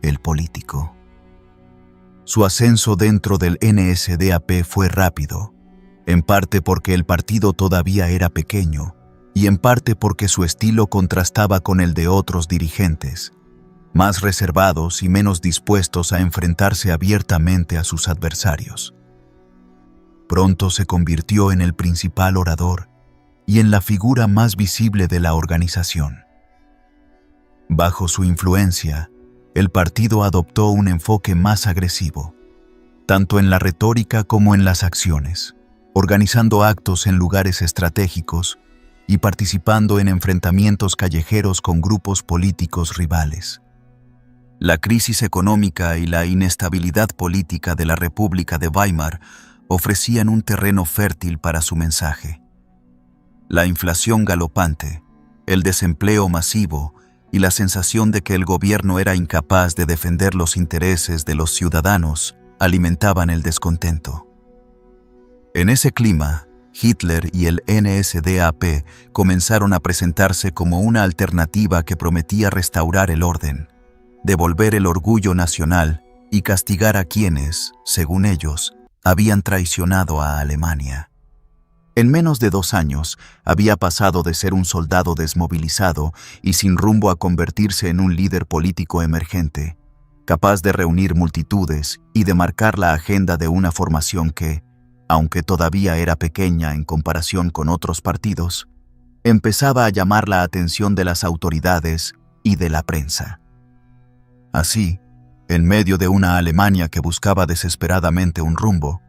el político. Su ascenso dentro del NSDAP fue rápido, en parte porque el partido todavía era pequeño y en parte porque su estilo contrastaba con el de otros dirigentes, más reservados y menos dispuestos a enfrentarse abiertamente a sus adversarios. Pronto se convirtió en el principal orador y en la figura más visible de la organización. Bajo su influencia, el partido adoptó un enfoque más agresivo, tanto en la retórica como en las acciones, organizando actos en lugares estratégicos y participando en enfrentamientos callejeros con grupos políticos rivales. La crisis económica y la inestabilidad política de la República de Weimar ofrecían un terreno fértil para su mensaje. La inflación galopante, el desempleo masivo y la sensación de que el gobierno era incapaz de defender los intereses de los ciudadanos alimentaban el descontento. En ese clima, Hitler y el NSDAP comenzaron a presentarse como una alternativa que prometía restaurar el orden, devolver el orgullo nacional y castigar a quienes, según ellos, habían traicionado a Alemania. En menos de 2 años, había pasado de ser un soldado desmovilizado y sin rumbo a convertirse en un líder político emergente, capaz de reunir multitudes y de marcar la agenda de una formación que, aunque todavía era pequeña en comparación con otros partidos, empezaba a llamar la atención de las autoridades y de la prensa. Así, en medio de una Alemania que buscaba desesperadamente un rumbo,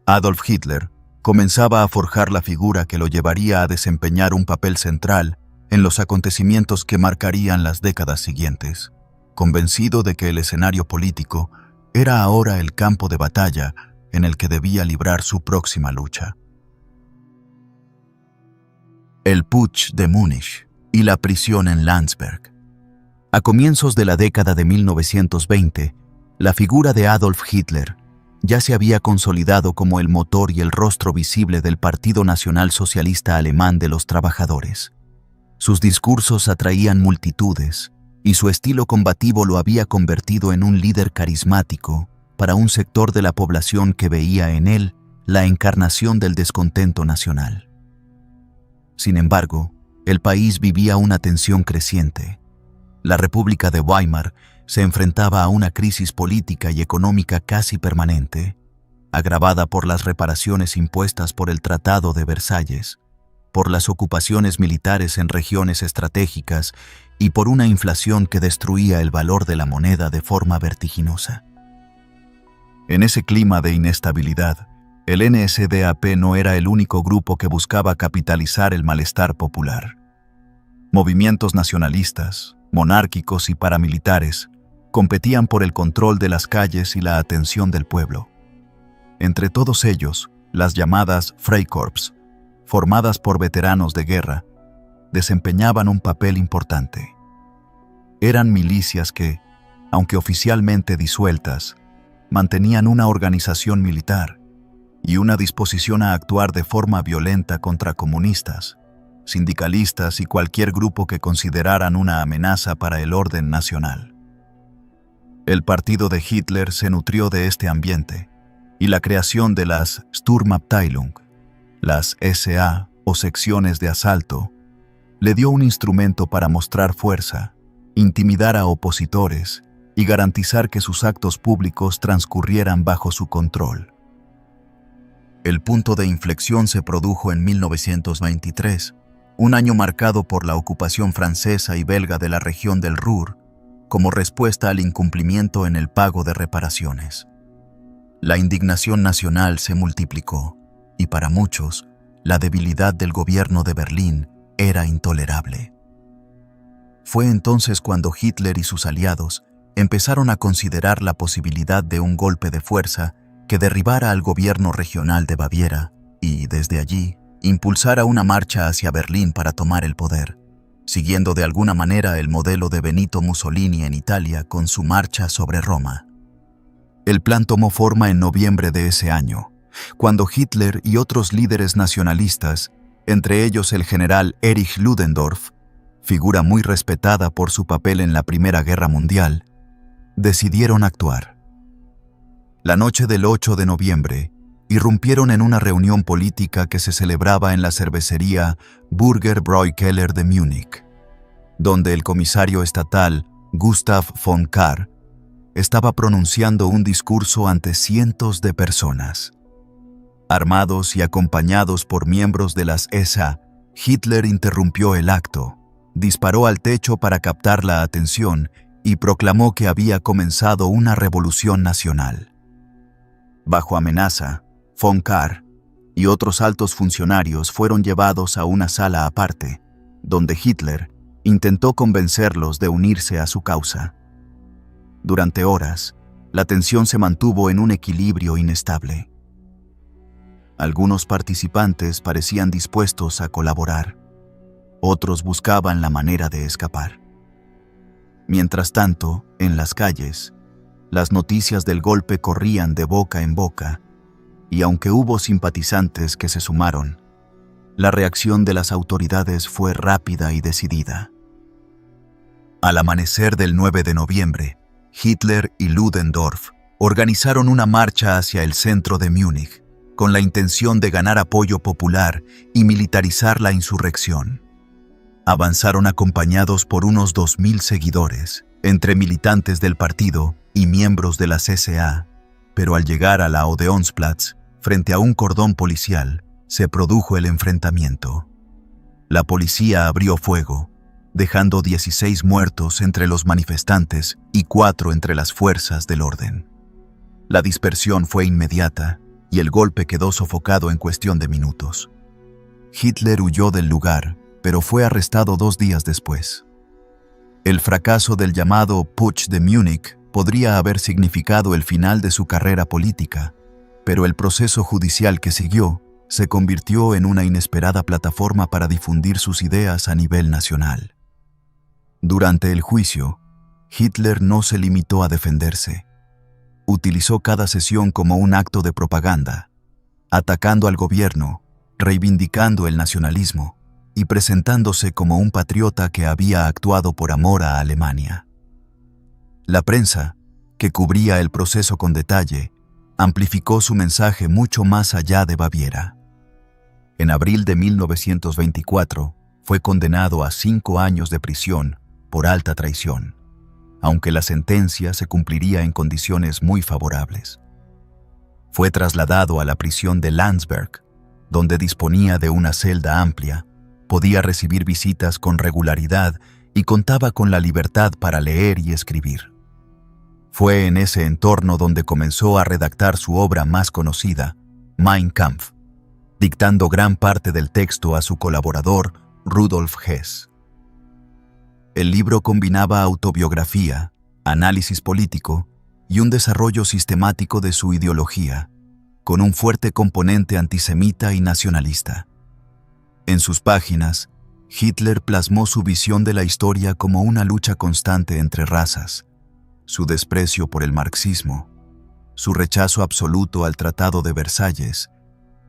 Adolf Hitler comenzaba a forjar la figura que lo llevaría a desempeñar un papel central en los acontecimientos que marcarían las décadas siguientes, convencido de que el escenario político era ahora el campo de batalla en el que debía librar su próxima lucha. El Putsch de Múnich y la prisión en Landsberg. A comienzos de la década de 1920, la figura de Adolf Hitler ya se había consolidado como el motor y el rostro visible del Partido Nacional Socialista Alemán de los Trabajadores. Sus discursos atraían multitudes y su estilo combativo lo había convertido en un líder carismático para un sector de la población que veía en él la encarnación del descontento nacional. Sin embargo, el país vivía una tensión creciente. La República de Weimar se enfrentaba a una crisis política y económica casi permanente, agravada por las reparaciones impuestas por el Tratado de Versalles, por las ocupaciones militares en regiones estratégicas y por una inflación que destruía el valor de la moneda de forma vertiginosa. En ese clima de inestabilidad, el NSDAP no era el único grupo que buscaba capitalizar el malestar popular. Movimientos nacionalistas, monárquicos y paramilitares competían por el control de las calles y la atención del pueblo. Entre todos ellos, las llamadas Freikorps, formadas por veteranos de guerra, desempeñaban un papel importante. Eran milicias que, aunque oficialmente disueltas, mantenían una organización militar y una disposición a actuar de forma violenta contra comunistas, sindicalistas y cualquier grupo que consideraran una amenaza para el orden nacional. El partido de Hitler se nutrió de este ambiente y la creación de las Sturmabteilung, las SA o secciones de asalto, le dio un instrumento para mostrar fuerza, intimidar a opositores y garantizar que sus actos públicos transcurrieran bajo su control. El punto de inflexión se produjo en 1923, un año marcado por la ocupación francesa y belga de la región del Ruhr, como respuesta al incumplimiento en el pago de reparaciones. La indignación nacional se multiplicó, y para muchos, la debilidad del gobierno de Berlín era intolerable. Fue entonces cuando Hitler y sus aliados empezaron a considerar la posibilidad de un golpe de fuerza que derribara al gobierno regional de Baviera y, desde allí, impulsara una marcha hacia Berlín para tomar el poder, siguiendo de alguna manera el modelo de Benito Mussolini en Italia con su marcha sobre Roma. El plan tomó forma en noviembre de ese año, cuando Hitler y otros líderes nacionalistas, entre ellos el general Erich Ludendorff, figura muy respetada por su papel en la Primera Guerra Mundial, decidieron actuar. La noche del 8 de noviembre, irrumpieron en una reunión política que se celebraba en la cervecería Burger Bräukeller de Múnich, donde el comisario estatal Gustav von Kahr, estaba pronunciando un discurso ante cientos de personas. Armados y acompañados por miembros de las SA, Hitler interrumpió el acto, disparó al techo para captar la atención y proclamó que había comenzado una revolución nacional. Bajo amenaza, von Kahr y otros altos funcionarios fueron llevados a una sala aparte, donde Hitler intentó convencerlos de unirse a su causa. Durante horas, la tensión se mantuvo en un equilibrio inestable. Algunos participantes parecían dispuestos a colaborar, otros buscaban la manera de escapar. Mientras tanto, en las calles, las noticias del golpe corrían de boca en boca, y aunque hubo simpatizantes que se sumaron, la reacción de las autoridades fue rápida y decidida. Al amanecer del 9 de noviembre, Hitler y Ludendorff organizaron una marcha hacia el centro de Múnich, con la intención de ganar apoyo popular y militarizar la insurrección. Avanzaron acompañados por unos 2.000 seguidores, entre militantes del partido y miembros de las SA, pero al llegar a la Odeonsplatz, frente a un cordón policial, se produjo el enfrentamiento. La policía abrió fuego, dejando 16 muertos entre los manifestantes y 4 entre las fuerzas del orden. La dispersión fue inmediata y el golpe quedó sofocado en cuestión de minutos. Hitler huyó del lugar, pero fue arrestado 2 días después. El fracaso del llamado Putsch de Múnich podría haber significado el final de su carrera política, pero el proceso judicial que siguió se convirtió en una inesperada plataforma para difundir sus ideas a nivel nacional. Durante el juicio, Hitler no se limitó a defenderse. Utilizó cada sesión como un acto de propaganda, atacando al gobierno, reivindicando el nacionalismo y presentándose como un patriota que había actuado por amor a Alemania. La prensa, que cubría el proceso con detalle, amplificó su mensaje mucho más allá de Baviera. En abril de 1924, fue condenado a 5 años de prisión por alta traición, aunque la sentencia se cumpliría en condiciones muy favorables. Fue trasladado a la prisión de Landsberg, donde disponía de una celda amplia, podía recibir visitas con regularidad y contaba con la libertad para leer y escribir. Fue en ese entorno donde comenzó a redactar su obra más conocida, Mein Kampf, dictando gran parte del texto a su colaborador Rudolf Hess. El libro combinaba autobiografía, análisis político y un desarrollo sistemático de su ideología, con un fuerte componente antisemita y nacionalista. En sus páginas, Hitler plasmó su visión de la historia como una lucha constante entre razas, su desprecio por el marxismo, su rechazo absoluto al Tratado de Versalles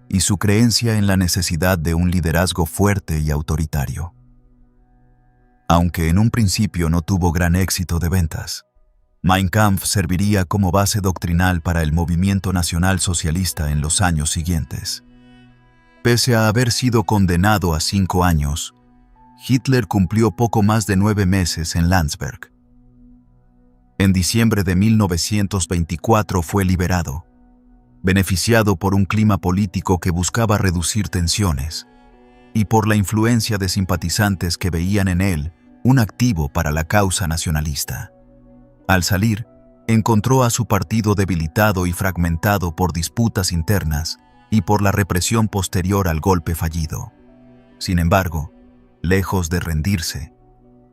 y su creencia en la necesidad de un liderazgo fuerte y autoritario. Aunque en un principio no tuvo gran éxito de ventas, Mein Kampf serviría como base doctrinal para el movimiento nacional socialista en los años siguientes. Pese a haber sido condenado a 5 años, Hitler cumplió poco más de 9 meses en Landsberg. En diciembre de 1924 fue liberado, beneficiado por un clima político que buscaba reducir tensiones y por la influencia de simpatizantes que veían en él un activo para la causa nacionalista. Al salir, encontró a su partido debilitado y fragmentado por disputas internas y por la represión posterior al golpe fallido. Sin embargo, lejos de rendirse,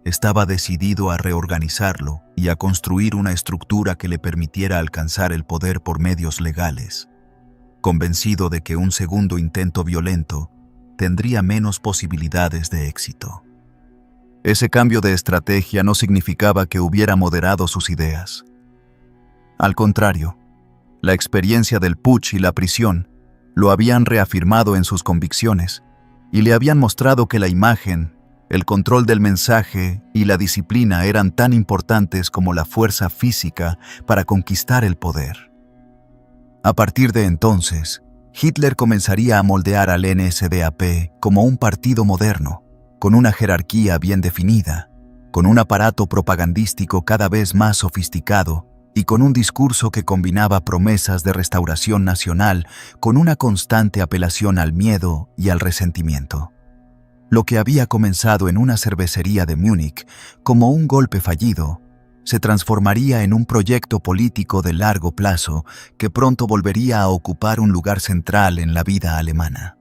estaba decidido a reorganizarlo y a construir una estructura que le permitiera alcanzar el poder por medios legales, convencido de que un segundo intento violento tendría menos posibilidades de éxito. Ese cambio de estrategia no significaba que hubiera moderado sus ideas. Al contrario, la experiencia del putsch y la prisión lo habían reafirmado en sus convicciones y le habían mostrado que la imagen, el control del mensaje y la disciplina eran tan importantes como la fuerza física para conquistar el poder. A partir de entonces, Hitler comenzaría a moldear al NSDAP como un partido moderno, con una jerarquía bien definida, con un aparato propagandístico cada vez más sofisticado y con un discurso que combinaba promesas de restauración nacional con una constante apelación al miedo y al resentimiento. Lo que había comenzado en una cervecería de Múnich como un golpe fallido, se transformaría en un proyecto político de largo plazo que pronto volvería a ocupar un lugar central en la vida alemana.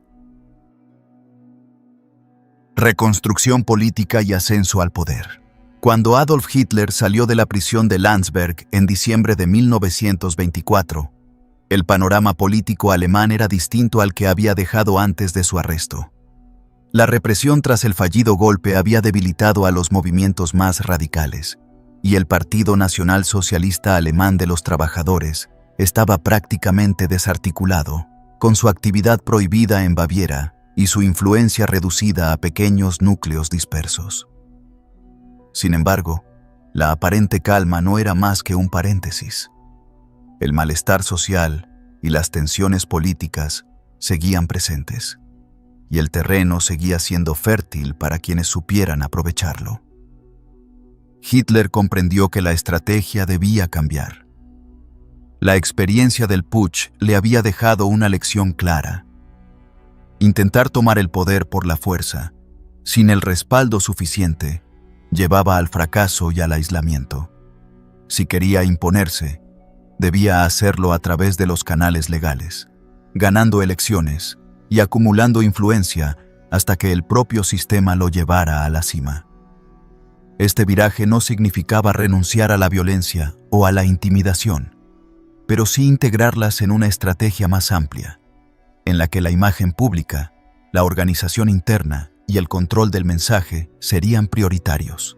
Reconstrucción política y ascenso al poder. Cuando Adolf Hitler salió de la prisión de Landsberg en diciembre de 1924, el panorama político alemán era distinto al que había dejado antes de su arresto. La represión tras el fallido golpe había debilitado a los movimientos más radicales, y el Partido Nacional Socialista Alemán de los Trabajadores estaba prácticamente desarticulado, con su actividad prohibida en Baviera y su influencia reducida a pequeños núcleos dispersos. Sin embargo, la aparente calma no era más que un paréntesis. El malestar social y las tensiones políticas seguían presentes, y el terreno seguía siendo fértil para quienes supieran aprovecharlo. Hitler comprendió que la estrategia debía cambiar. La experiencia del putsch le había dejado una lección clara. Intentar tomar el poder por la fuerza, sin el respaldo suficiente, llevaba al fracaso y al aislamiento. Si quería imponerse, debía hacerlo a través de los canales legales, ganando elecciones y acumulando influencia hasta que el propio sistema lo llevara a la cima. Este viraje no significaba renunciar a la violencia o a la intimidación, pero sí integrarlas en una estrategia más amplia, en la que la imagen pública, la organización interna y el control del mensaje serían prioritarios.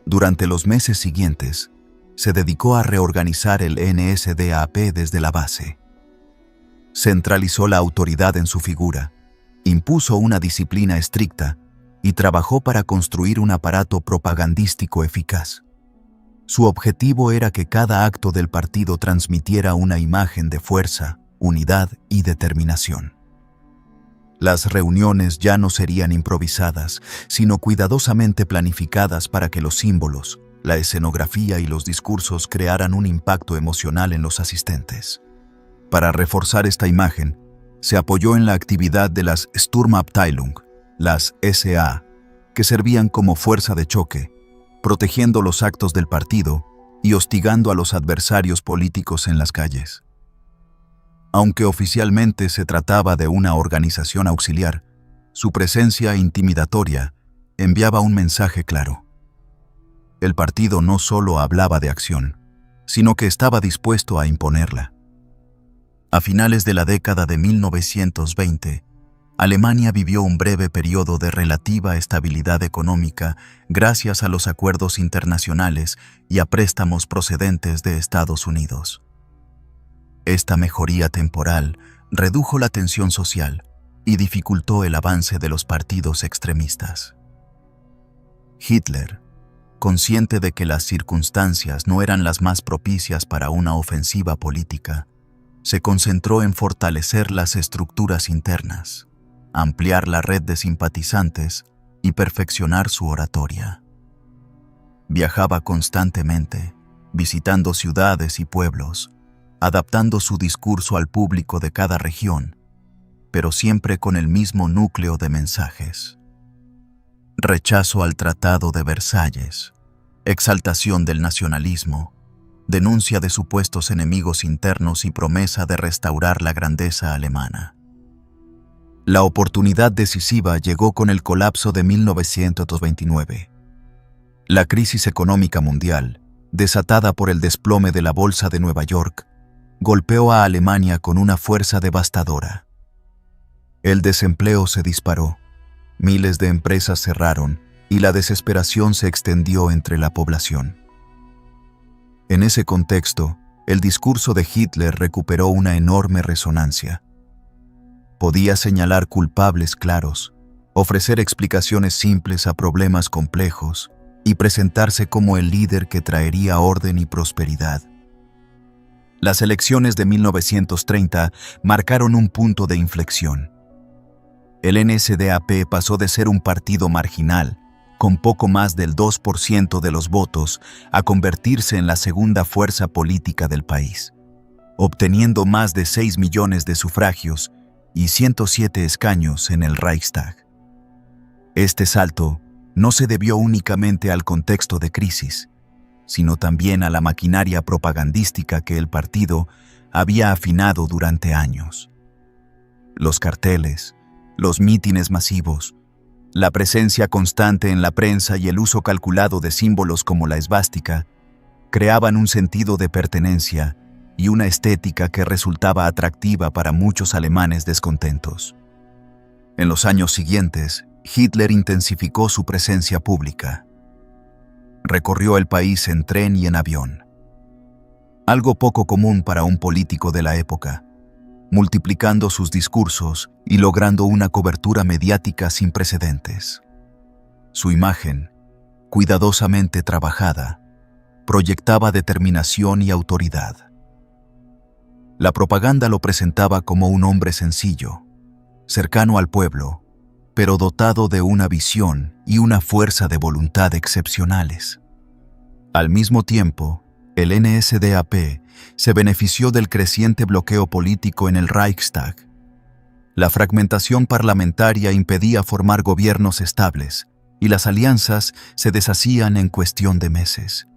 Durante los meses siguientes, se dedicó a reorganizar el NSDAP desde la base. Centralizó la autoridad en su figura, impuso una disciplina estricta y trabajó para construir un aparato propagandístico eficaz. Su objetivo era que cada acto del partido transmitiera una imagen de fuerza, unidad y determinación. Las reuniones ya no serían improvisadas, sino cuidadosamente planificadas para que los símbolos, la escenografía y los discursos crearan un impacto emocional en los asistentes. Para reforzar esta imagen, se apoyó en la actividad de las Sturmabteilung, las SA, que servían como fuerza de choque, protegiendo los actos del partido y hostigando a los adversarios políticos en las calles. Aunque oficialmente se trataba de una organización auxiliar, su presencia intimidatoria enviaba un mensaje claro. El partido no solo hablaba de acción, sino que estaba dispuesto a imponerla. A finales de la década de 1920, Alemania vivió un breve periodo de relativa estabilidad económica gracias a los acuerdos internacionales y a préstamos procedentes de Estados Unidos. Esta mejoría temporal redujo la tensión social y dificultó el avance de los partidos extremistas. Hitler, consciente de que las circunstancias no eran las más propicias para una ofensiva política, se concentró en fortalecer las estructuras internas, ampliar la red de simpatizantes y perfeccionar su oratoria. Viajaba constantemente, visitando ciudades y pueblos, adaptando su discurso al público de cada región, pero siempre con el mismo núcleo de mensajes. Rechazo al Tratado de Versalles, exaltación del nacionalismo, denuncia de supuestos enemigos internos y promesa de restaurar la grandeza alemana. La oportunidad decisiva llegó con el colapso de 1929. La crisis económica mundial, desatada por el desplome de la Bolsa de Nueva York, golpeó a Alemania con una fuerza devastadora. El desempleo se disparó, miles de empresas cerraron y la desesperación se extendió entre la población. En ese contexto, el discurso de Hitler recuperó una enorme resonancia. Podía señalar culpables claros, ofrecer explicaciones simples a problemas complejos y presentarse como el líder que traería orden y prosperidad. Las elecciones de 1930 marcaron un punto de inflexión. El NSDAP pasó de ser un partido marginal con poco más del 2% de los votos, a convertirse en la segunda fuerza política del país, obteniendo más de 6 millones de sufragios y 107 escaños en el Reichstag. Este salto no se debió únicamente al contexto de crisis, sino también a la maquinaria propagandística que el partido había afinado durante años. Los carteles, los mítines masivos, la presencia constante en la prensa y el uso calculado de símbolos como la esvástica creaban un sentido de pertenencia y una estética que resultaba atractiva para muchos alemanes descontentos. En los años siguientes, Hitler intensificó su presencia pública. Recorrió el país en tren y en avión, algo poco común para un político de la época, multiplicando sus discursos y logrando una cobertura mediática sin precedentes. Su imagen, cuidadosamente trabajada, proyectaba determinación y autoridad. La propaganda lo presentaba como un hombre sencillo, cercano al pueblo, pero dotado de una visión y una fuerza de voluntad excepcionales. Al mismo tiempo, el NSDAP se benefició del creciente bloqueo político en el Reichstag. La fragmentación parlamentaria impedía formar gobiernos estables y las alianzas se deshacían en cuestión de meses.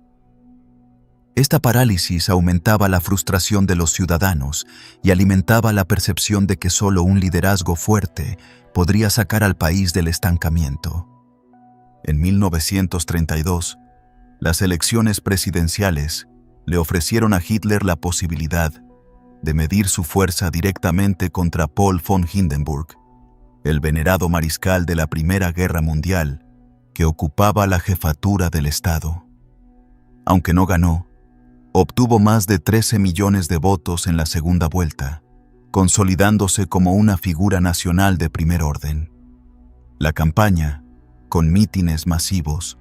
Esta parálisis aumentaba la frustración de los ciudadanos y alimentaba la percepción de que solo un liderazgo fuerte podría sacar al país del estancamiento. En 1932, las elecciones presidenciales le ofrecieron a Hitler la posibilidad de medir su fuerza directamente contra Paul von Hindenburg, el venerado mariscal de la Primera Guerra Mundial, que ocupaba la jefatura del Estado. Aunque no ganó, obtuvo más de 13 millones de votos en la segunda vuelta, consolidándose como una figura nacional de primer orden. La campaña, con mítines masivos,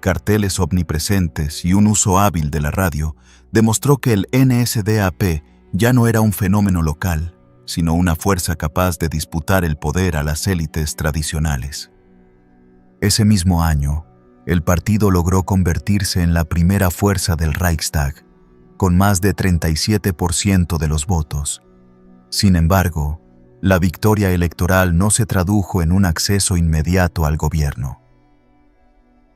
carteles omnipresentes y un uso hábil de la radio, demostró que el NSDAP ya no era un fenómeno local, sino una fuerza capaz de disputar el poder a las élites tradicionales. Ese mismo año, el partido logró convertirse en la primera fuerza del Reichstag, con más de 37% de los votos. Sin embargo, la victoria electoral no se tradujo en un acceso inmediato al gobierno.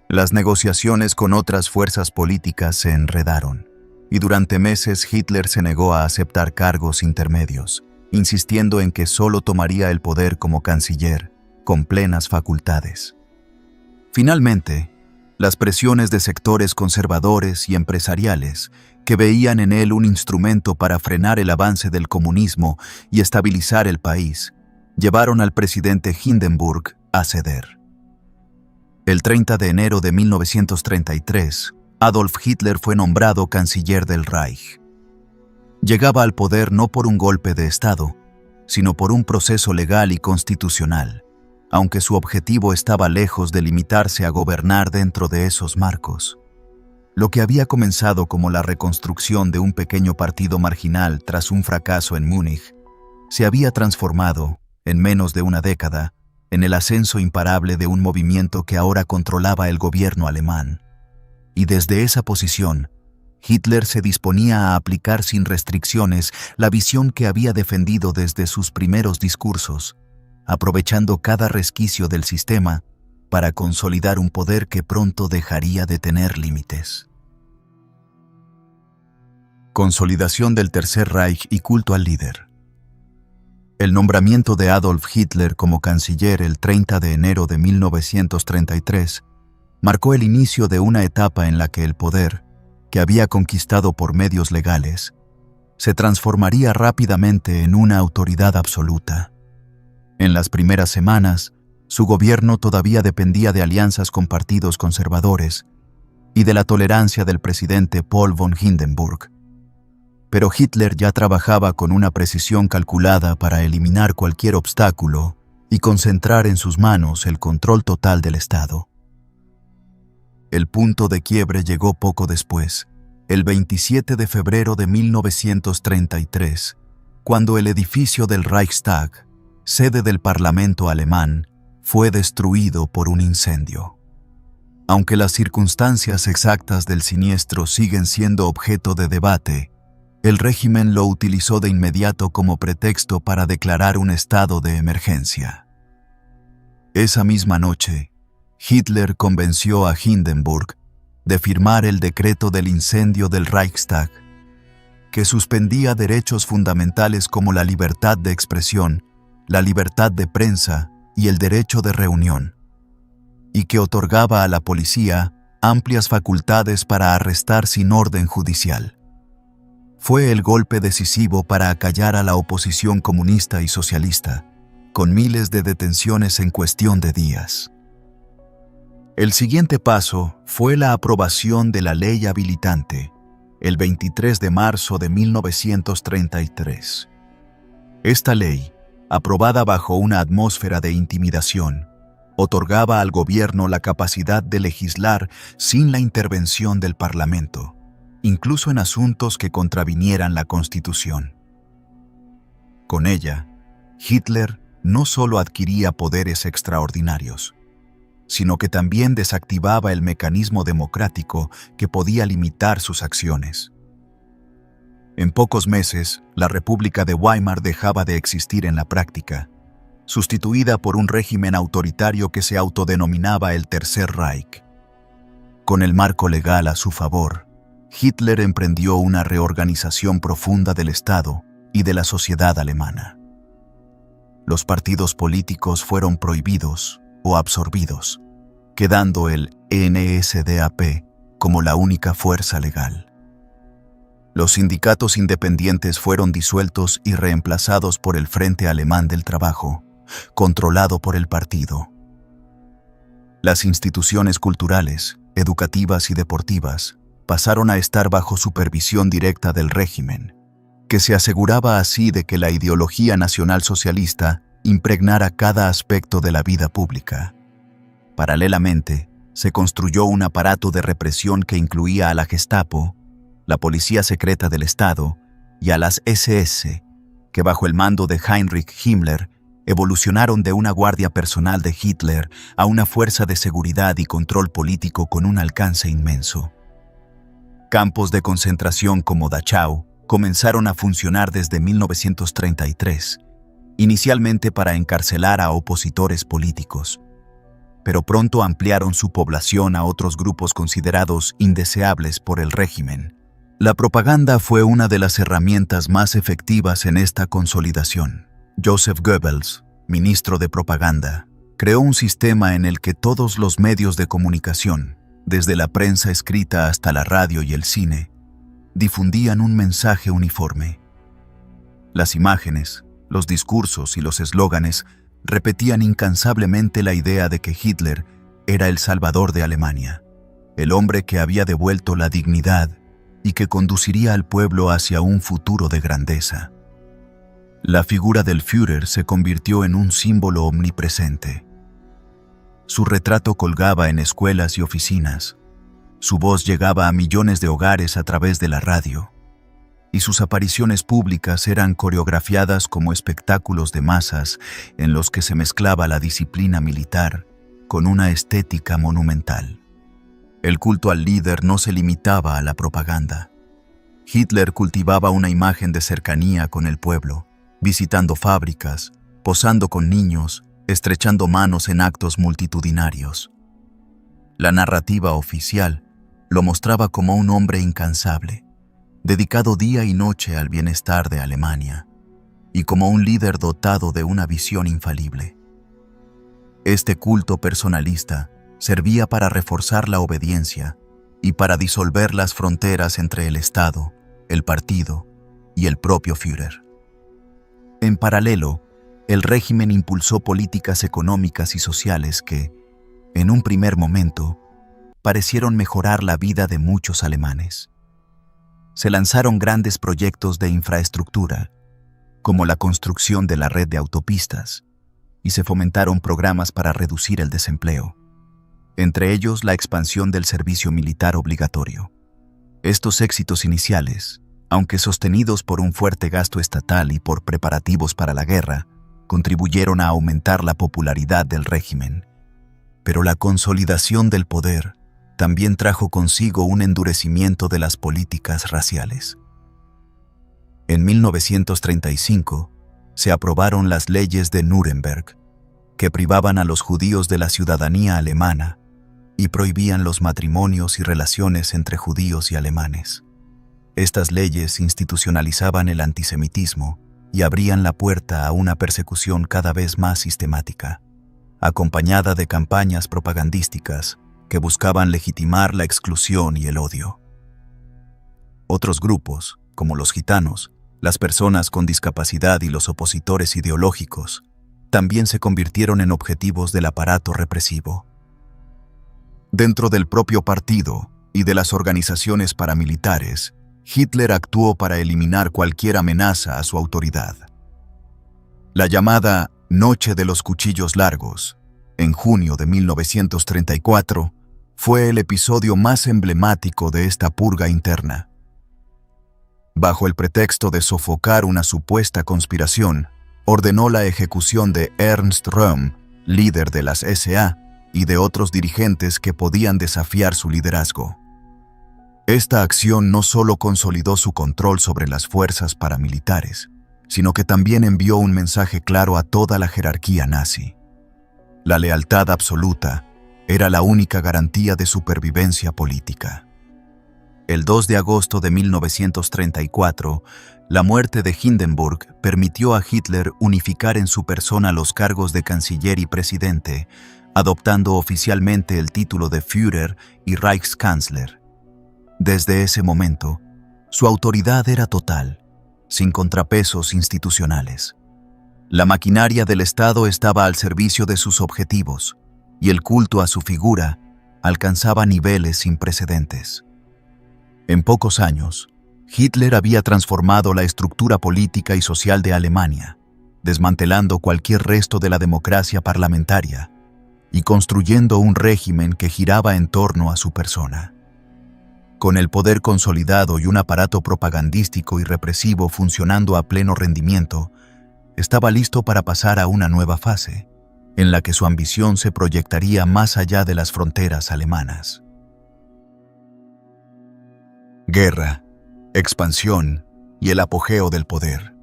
Las negociaciones con otras fuerzas políticas se enredaron, y durante meses Hitler se negó a aceptar cargos intermedios, insistiendo en que solo tomaría el poder como canciller, con plenas facultades. Finalmente, las presiones de sectores conservadores y empresariales, que veían en él un instrumento para frenar el avance del comunismo y estabilizar el país, llevaron al presidente Hindenburg a ceder. El 30 de enero de 1933, Adolf Hitler fue nombrado canciller del Reich. Llegaba al poder no por un golpe de Estado, sino por un proceso legal y constitucional, aunque su objetivo estaba lejos de limitarse a gobernar dentro de esos marcos. Lo que había comenzado como la reconstrucción de un pequeño partido marginal tras un fracaso en Múnich, se había transformado, en menos de una década, en el ascenso imparable de un movimiento que ahora controlaba el gobierno alemán. Y desde esa posición, Hitler se disponía a aplicar sin restricciones la visión que había defendido desde sus primeros discursos, aprovechando cada resquicio del sistema para consolidar un poder que pronto dejaría de tener límites. Consolidación del Tercer Reich y culto al líder. El nombramiento de Adolf Hitler como canciller el 30 de enero de 1933 marcó el inicio de una etapa en la que el poder, que había conquistado por medios legales, se transformaría rápidamente en una autoridad absoluta. En las primeras semanas, su gobierno todavía dependía de alianzas con partidos conservadores y de la tolerancia del presidente Paul von Hindenburg. Pero Hitler ya trabajaba con una precisión calculada para eliminar cualquier obstáculo y concentrar en sus manos el control total del Estado. El punto de quiebre llegó poco después, el 27 de febrero de 1933, cuando el edificio del Reichstag, sede del Parlamento alemán, fue destruido por un incendio. Aunque las circunstancias exactas del siniestro siguen siendo objeto de debate, el régimen lo utilizó de inmediato como pretexto para declarar un estado de emergencia. Esa misma noche, Hitler convenció a Hindenburg de firmar el decreto del incendio del Reichstag, que suspendía derechos fundamentales como la libertad de expresión, la libertad de prensa y el derecho de reunión, y que otorgaba a la policía amplias facultades para arrestar sin orden judicial. Fue el golpe decisivo para acallar a la oposición comunista y socialista, con miles de detenciones en cuestión de días. El siguiente paso fue la aprobación de la ley habilitante, el 23 de marzo de 1933. Esta ley, aprobada bajo una atmósfera de intimidación, otorgaba al gobierno la capacidad de legislar sin la intervención del Parlamento, incluso en asuntos que contravinieran la Constitución. Con ella, Hitler no solo adquiría poderes extraordinarios, sino que también desactivaba el mecanismo democrático que podía limitar sus acciones. En pocos meses, la República de Weimar dejaba de existir en la práctica, sustituida por un régimen autoritario que se autodenominaba el Tercer Reich. Con el marco legal a su favor, Hitler emprendió una reorganización profunda del Estado y de la sociedad alemana. Los partidos políticos fueron prohibidos o absorbidos, quedando el NSDAP como la única fuerza legal. Los sindicatos independientes fueron disueltos y reemplazados por el Frente Alemán del Trabajo, controlado por el partido. Las instituciones culturales, educativas y deportivas pasaron a estar bajo supervisión directa del régimen, que se aseguraba así de que la ideología nacionalsocialista impregnara cada aspecto de la vida pública. Paralelamente, se construyó un aparato de represión que incluía a la Gestapo, la Policía Secreta del Estado y a las SS, que bajo el mando de Heinrich Himmler evolucionaron de una guardia personal de Hitler a una fuerza de seguridad y control político con un alcance inmenso. Campos de concentración como Dachau comenzaron a funcionar desde 1933, inicialmente para encarcelar a opositores políticos, pero pronto ampliaron su población a otros grupos considerados indeseables por el régimen. La propaganda fue una de las herramientas más efectivas en esta consolidación. Joseph Goebbels, ministro de propaganda, creó un sistema en el que todos los medios de comunicación, desde la prensa escrita hasta la radio y el cine, difundían un mensaje uniforme. Las imágenes, los discursos y los eslóganes repetían incansablemente la idea de que Hitler era el salvador de Alemania, el hombre que había devuelto la dignidad y que conduciría al pueblo hacia un futuro de grandeza. La figura del Führer se convirtió en un símbolo omnipresente. Su retrato colgaba en escuelas y oficinas, su voz llegaba a millones de hogares a través de la radio, y sus apariciones públicas eran coreografiadas como espectáculos de masas en los que se mezclaba la disciplina militar con una estética monumental. El culto al líder no se limitaba a la propaganda. Hitler cultivaba una imagen de cercanía con el pueblo, visitando fábricas, posando con niños, estrechando manos en actos multitudinarios. La narrativa oficial lo mostraba como un hombre incansable, dedicado día y noche al bienestar de Alemania, y como un líder dotado de una visión infalible. Este culto personalista servía para reforzar la obediencia y para disolver las fronteras entre el Estado, el partido y el propio Führer. En paralelo, el régimen impulsó políticas económicas y sociales que, en un primer momento, parecieron mejorar la vida de muchos alemanes. Se lanzaron grandes proyectos de infraestructura, como la construcción de la red de autopistas, y se fomentaron programas para reducir el desempleo, entre ellos la expansión del servicio militar obligatorio. Estos éxitos iniciales, aunque sostenidos por un fuerte gasto estatal y por preparativos para la guerra, contribuyeron a aumentar la popularidad del régimen. Pero la consolidación del poder también trajo consigo un endurecimiento de las políticas raciales. En 1935 se aprobaron las leyes de Nuremberg, que privaban a los judíos de la ciudadanía alemana y prohibían los matrimonios y relaciones entre judíos y alemanes. Estas leyes institucionalizaban el antisemitismo y abrían la puerta a una persecución cada vez más sistemática, acompañada de campañas propagandísticas que buscaban legitimar la exclusión y el odio. Otros grupos, como los gitanos, las personas con discapacidad y los opositores ideológicos, también se convirtieron en objetivos del aparato represivo. Dentro del propio partido y de las organizaciones paramilitares, Hitler actuó para eliminar cualquier amenaza a su autoridad. La llamada Noche de los Cuchillos Largos, en junio de 1934, fue el episodio más emblemático de esta purga interna. Bajo el pretexto de sofocar una supuesta conspiración, ordenó la ejecución de Ernst Röhm, líder de las SA, y de otros dirigentes que podían desafiar su liderazgo. Esta acción no solo consolidó su control sobre las fuerzas paramilitares, sino que también envió un mensaje claro a toda la jerarquía nazi. La lealtad absoluta era la única garantía de supervivencia política. El 2 de agosto de 1934, la muerte de Hindenburg permitió a Hitler unificar en su persona los cargos de canciller y presidente, adoptando oficialmente el título de Führer y Reichskanzler. Desde ese momento, su autoridad era total, sin contrapesos institucionales. La maquinaria del Estado estaba al servicio de sus objetivos, y el culto a su figura alcanzaba niveles sin precedentes. En pocos años, Hitler había transformado la estructura política y social de Alemania, desmantelando cualquier resto de la democracia parlamentaria y construyendo un régimen que giraba en torno a su persona. Con el poder consolidado y un aparato propagandístico y represivo funcionando a pleno rendimiento, estaba listo para pasar a una nueva fase, en la que su ambición se proyectaría más allá de las fronteras alemanas. Guerra, expansión y el apogeo del poder.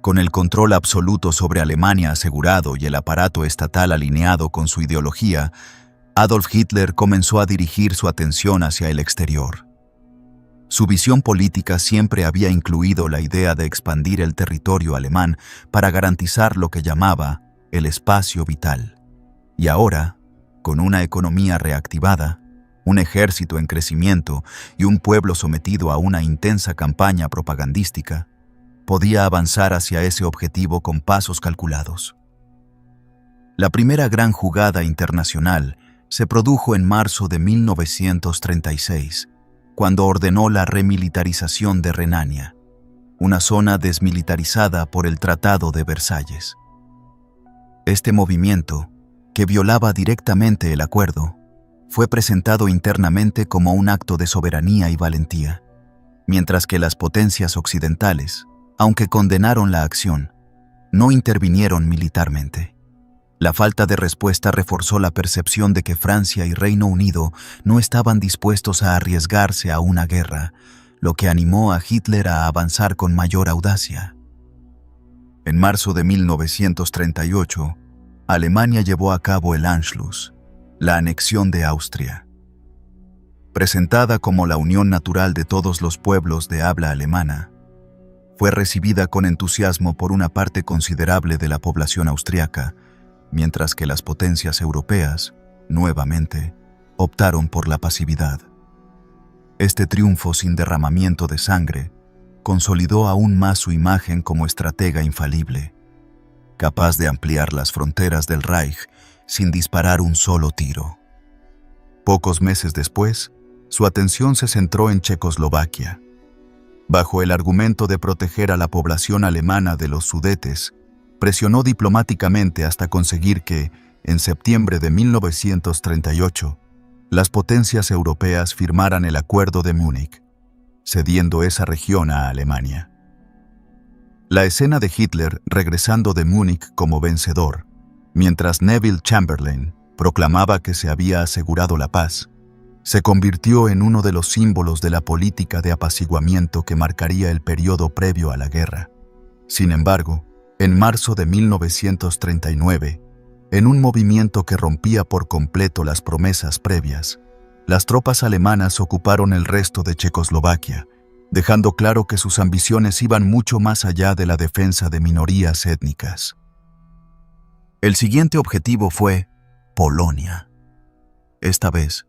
Con el control absoluto sobre Alemania asegurado y el aparato estatal alineado con su ideología, Adolf Hitler comenzó a dirigir su atención hacia el exterior. Su visión política siempre había incluido la idea de expandir el territorio alemán para garantizar lo que llamaba el espacio vital. Y ahora, con una economía reactivada, un ejército en crecimiento y un pueblo sometido a una intensa campaña propagandística, podía avanzar hacia ese objetivo con pasos calculados. La primera gran jugada internacional se produjo en marzo de 1936, cuando ordenó la remilitarización de Renania, una zona desmilitarizada por el Tratado de Versalles. Este movimiento, que violaba directamente el acuerdo, fue presentado internamente como un acto de soberanía y valentía, mientras que las potencias occidentales, aunque condenaron la acción, no intervinieron militarmente. La falta de respuesta reforzó la percepción de que Francia y Reino Unido no estaban dispuestos a arriesgarse a una guerra, lo que animó a Hitler a avanzar con mayor audacia. En marzo de 1938, Alemania llevó a cabo el Anschluss, la anexión de Austria. Presentada como la unión natural de todos los pueblos de habla alemana, fue recibida con entusiasmo por una parte considerable de la población austriaca, mientras que las potencias europeas, nuevamente, optaron por la pasividad. Este triunfo sin derramamiento de sangre consolidó aún más su imagen como estratega infalible, capaz de ampliar las fronteras del Reich sin disparar un solo tiro. Pocos meses después, su atención se centró en Checoslovaquia. Bajo el argumento de proteger a la población alemana de los Sudetes, presionó diplomáticamente hasta conseguir que, en septiembre de 1938, las potencias europeas firmaran el Acuerdo de Múnich, cediendo esa región a Alemania. La escena de Hitler regresando de Múnich como vencedor, mientras Neville Chamberlain proclamaba que se había asegurado la paz, Se convirtió en uno de los símbolos de la política de apaciguamiento que marcaría el periodo previo a la guerra. Sin embargo, en marzo de 1939, en un movimiento que rompía por completo las promesas previas, las tropas alemanas ocuparon el resto de Checoslovaquia, dejando claro que sus ambiciones iban mucho más allá de la defensa de minorías étnicas. El siguiente objetivo fue Polonia. Esta vez,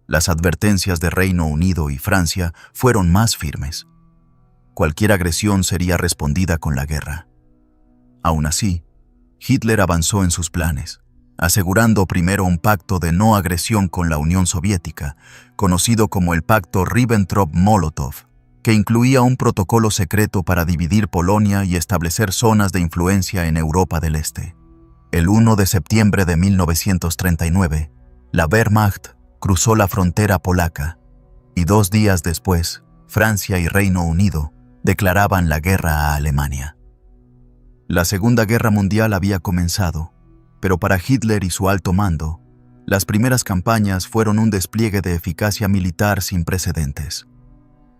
las advertencias de Reino Unido y Francia fueron más firmes. Cualquier agresión sería respondida con la guerra. Aún así, Hitler avanzó en sus planes, asegurando primero un pacto de no agresión con la Unión Soviética, conocido como el Pacto Ribbentrop-Molotov, que incluía un protocolo secreto para dividir Polonia y establecer zonas de influencia en Europa del Este. El 1 de septiembre de 1939, la Wehrmacht cruzó la frontera polaca y 2 días después, Francia y Reino Unido declaraban la guerra a Alemania. La Segunda Guerra Mundial había comenzado, pero para Hitler y su alto mando, las primeras campañas fueron un despliegue de eficacia militar sin precedentes.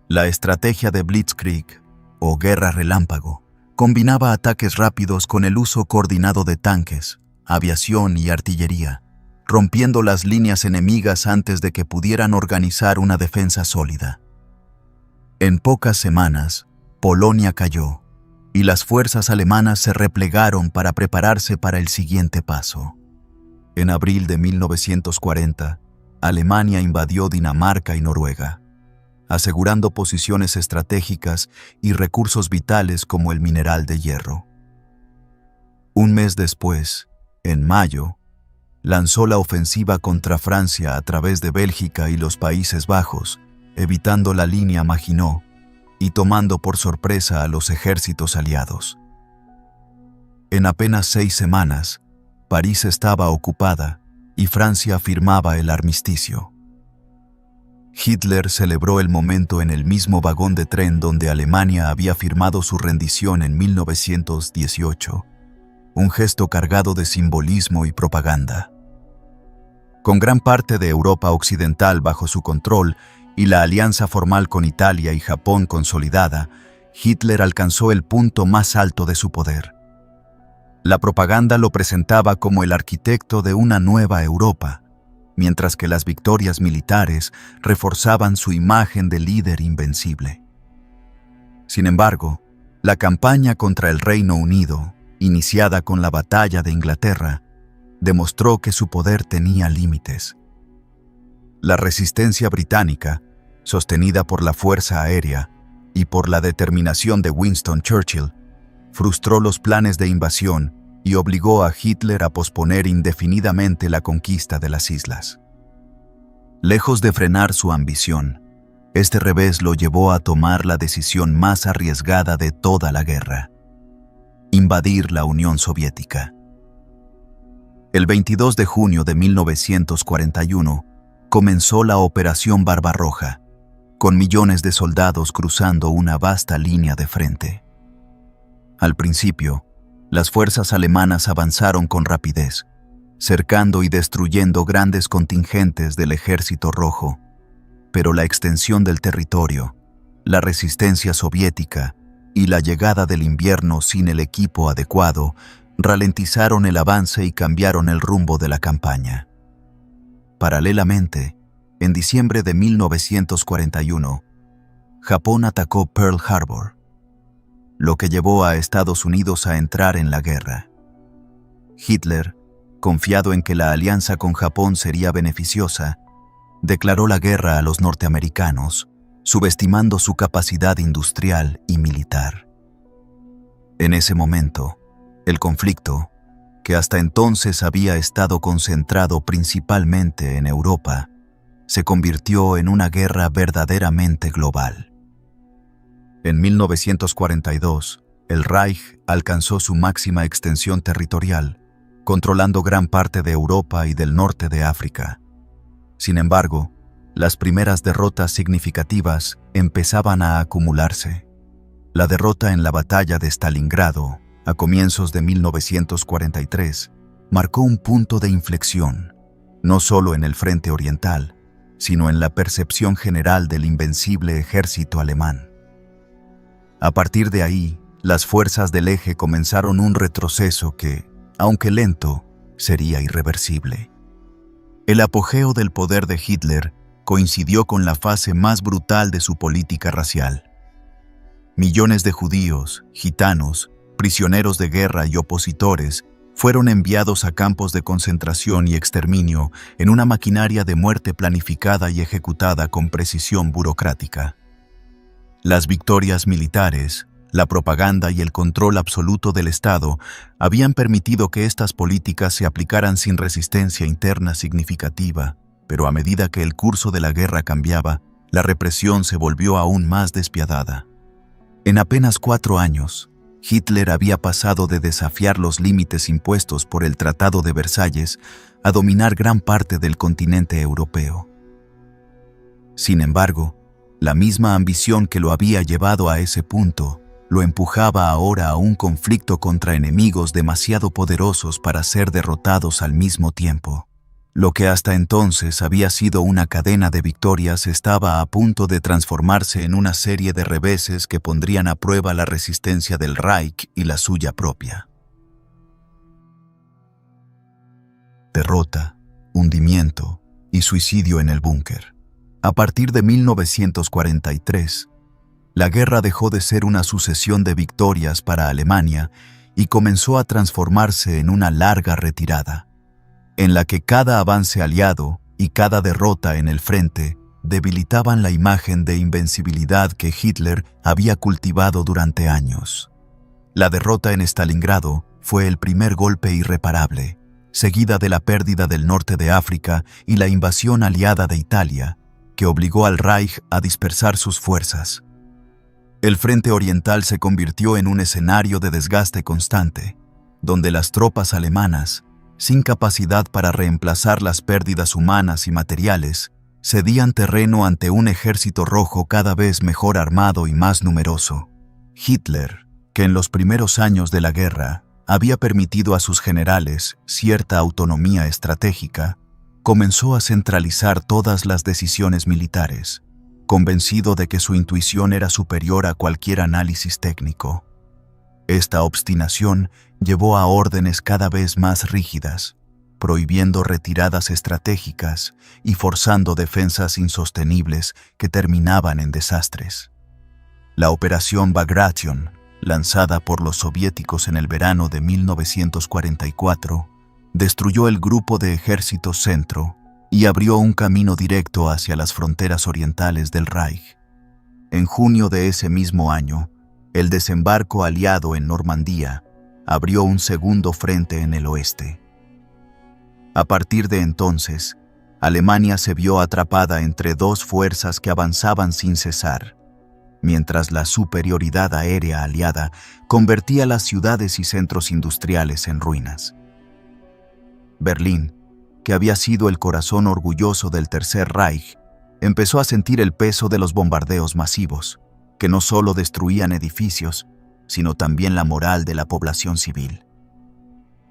La estrategia de Blitzkrieg, o guerra relámpago, combinaba ataques rápidos con el uso coordinado de tanques, aviación y artillería, rompiendo las líneas enemigas antes de que pudieran organizar una defensa sólida. En pocas semanas, Polonia cayó, y las fuerzas alemanas se replegaron para prepararse para el siguiente paso. En abril de 1940, Alemania invadió Dinamarca y Noruega, asegurando posiciones estratégicas y recursos vitales como el mineral de hierro. Un mes después, en mayo, lanzó la ofensiva contra Francia a través de Bélgica y los Países Bajos, evitando la línea Maginot y tomando por sorpresa a los ejércitos aliados. En apenas 6 semanas, París estaba ocupada y Francia firmaba el armisticio. Hitler celebró el momento en el mismo vagón de tren donde Alemania había firmado su rendición en 1918, un gesto cargado de simbolismo y propaganda. Con gran parte de Europa occidental bajo su control y la alianza formal con Italia y Japón consolidada, Hitler alcanzó el punto más alto de su poder. La propaganda lo presentaba como el arquitecto de una nueva Europa, mientras que las victorias militares reforzaban su imagen de líder invencible. Sin embargo, la campaña contra el Reino Unido, iniciada con la Batalla de Inglaterra, demostró que su poder tenía límites. La resistencia británica, sostenida por la Fuerza Aérea y por la determinación de Winston Churchill, frustró los planes de invasión y obligó a Hitler a posponer indefinidamente la conquista de las islas. Lejos de frenar su ambición, este revés lo llevó a tomar la decisión más arriesgada de toda la guerra: invadir la Unión Soviética. El 22 de junio de 1941 comenzó la Operación Barbarroja, con millones de soldados cruzando una vasta línea de frente. Al principio, las fuerzas alemanas avanzaron con rapidez, cercando y destruyendo grandes contingentes del Ejército Rojo, pero la extensión del territorio, la resistencia soviética y la llegada del invierno sin el equipo adecuado ralentizaron el avance y cambiaron el rumbo de la campaña. Paralelamente, en diciembre de 1941, Japón atacó Pearl Harbor, lo que llevó a Estados Unidos a entrar en la guerra. Hitler, confiado en que la alianza con Japón sería beneficiosa, declaró la guerra a los norteamericanos, subestimando su capacidad industrial y militar. En ese momento, el conflicto, que hasta entonces había estado concentrado principalmente en Europa, se convirtió en una guerra verdaderamente global. En 1942, el Reich alcanzó su máxima extensión territorial, controlando gran parte de Europa y del norte de África. Sin embargo, las primeras derrotas significativas empezaban a acumularse. La derrota en la batalla de Stalingrado, a comienzos de 1943, marcó un punto de inflexión, no solo en el frente oriental, sino en la percepción general del invencible ejército alemán. A partir de ahí, las fuerzas del eje comenzaron un retroceso que, aunque lento, sería irreversible. El apogeo del poder de Hitler coincidió con la fase más brutal de su política racial. Millones de judíos, gitanos, prisioneros de guerra y opositores fueron enviados a campos de concentración y exterminio en una maquinaria de muerte planificada y ejecutada con precisión burocrática. Las victorias militares, la propaganda y el control absoluto del Estado habían permitido que estas políticas se aplicaran sin resistencia interna significativa, pero a medida que el curso de la guerra cambiaba, la represión se volvió aún más despiadada. En apenas 4 años, Hitler había pasado de desafiar los límites impuestos por el Tratado de Versalles a dominar gran parte del continente europeo. Sin embargo, la misma ambición que lo había llevado a ese punto lo empujaba ahora a un conflicto contra enemigos demasiado poderosos para ser derrotados al mismo tiempo. Lo que hasta entonces había sido una cadena de victorias estaba a punto de transformarse en una serie de reveses que pondrían a prueba la resistencia del Reich y la suya propia. Derrota, hundimiento y suicidio en el búnker. A partir de 1943, la guerra dejó de ser una sucesión de victorias para Alemania y comenzó a transformarse en una larga retirada, en la que cada avance aliado y cada derrota en el frente debilitaban la imagen de invencibilidad que Hitler había cultivado durante años. La derrota en Stalingrado fue el primer golpe irreparable, seguida de la pérdida del norte de África y la invasión aliada de Italia, que obligó al Reich a dispersar sus fuerzas. El frente oriental se convirtió en un escenario de desgaste constante, donde las tropas alemanas, sin capacidad para reemplazar las pérdidas humanas y materiales, cedían terreno ante un ejército rojo cada vez mejor armado y más numeroso. Hitler, que en los primeros años de la guerra había permitido a sus generales cierta autonomía estratégica, comenzó a centralizar todas las decisiones militares, convencido de que su intuición era superior a cualquier análisis técnico. Esta obstinación llevó a órdenes cada vez más rígidas, prohibiendo retiradas estratégicas y forzando defensas insostenibles que terminaban en desastres. La Operación Bagration, lanzada por los soviéticos en el verano de 1944, destruyó el grupo de ejército centro y abrió un camino directo hacia las fronteras orientales del Reich. En junio de ese mismo año, el desembarco aliado en Normandía abrió un segundo frente en el oeste. A partir de entonces, Alemania se vio atrapada entre dos fuerzas que avanzaban sin cesar, mientras la superioridad aérea aliada convertía las ciudades y centros industriales en ruinas. Berlín, que había sido el corazón orgulloso del Tercer Reich, empezó a sentir el peso de los bombardeos masivos, que no solo destruían edificios, sino también la moral de la población civil.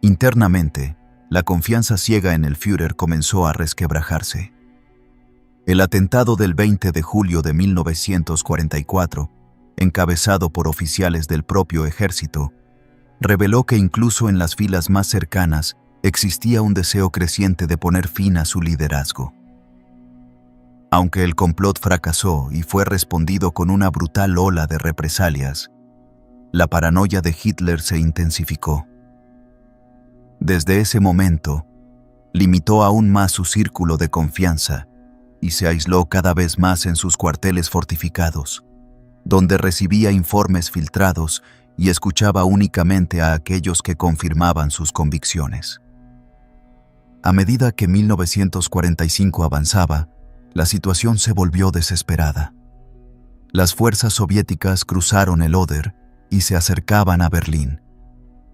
Internamente, la confianza ciega en el Führer comenzó a resquebrajarse. El atentado del 20 de julio de 1944, encabezado por oficiales del propio ejército, reveló que incluso en las filas más cercanas existía un deseo creciente de poner fin a su liderazgo. Aunque el complot fracasó y fue respondido con una brutal ola de represalias, la paranoia de Hitler se intensificó. Desde ese momento, limitó aún más su círculo de confianza y se aisló cada vez más en sus cuarteles fortificados, donde recibía informes filtrados y escuchaba únicamente a aquellos que confirmaban sus convicciones. A medida que 1945 avanzaba, la situación se volvió desesperada. Las fuerzas soviéticas cruzaron el Oder y se acercaban a Berlín,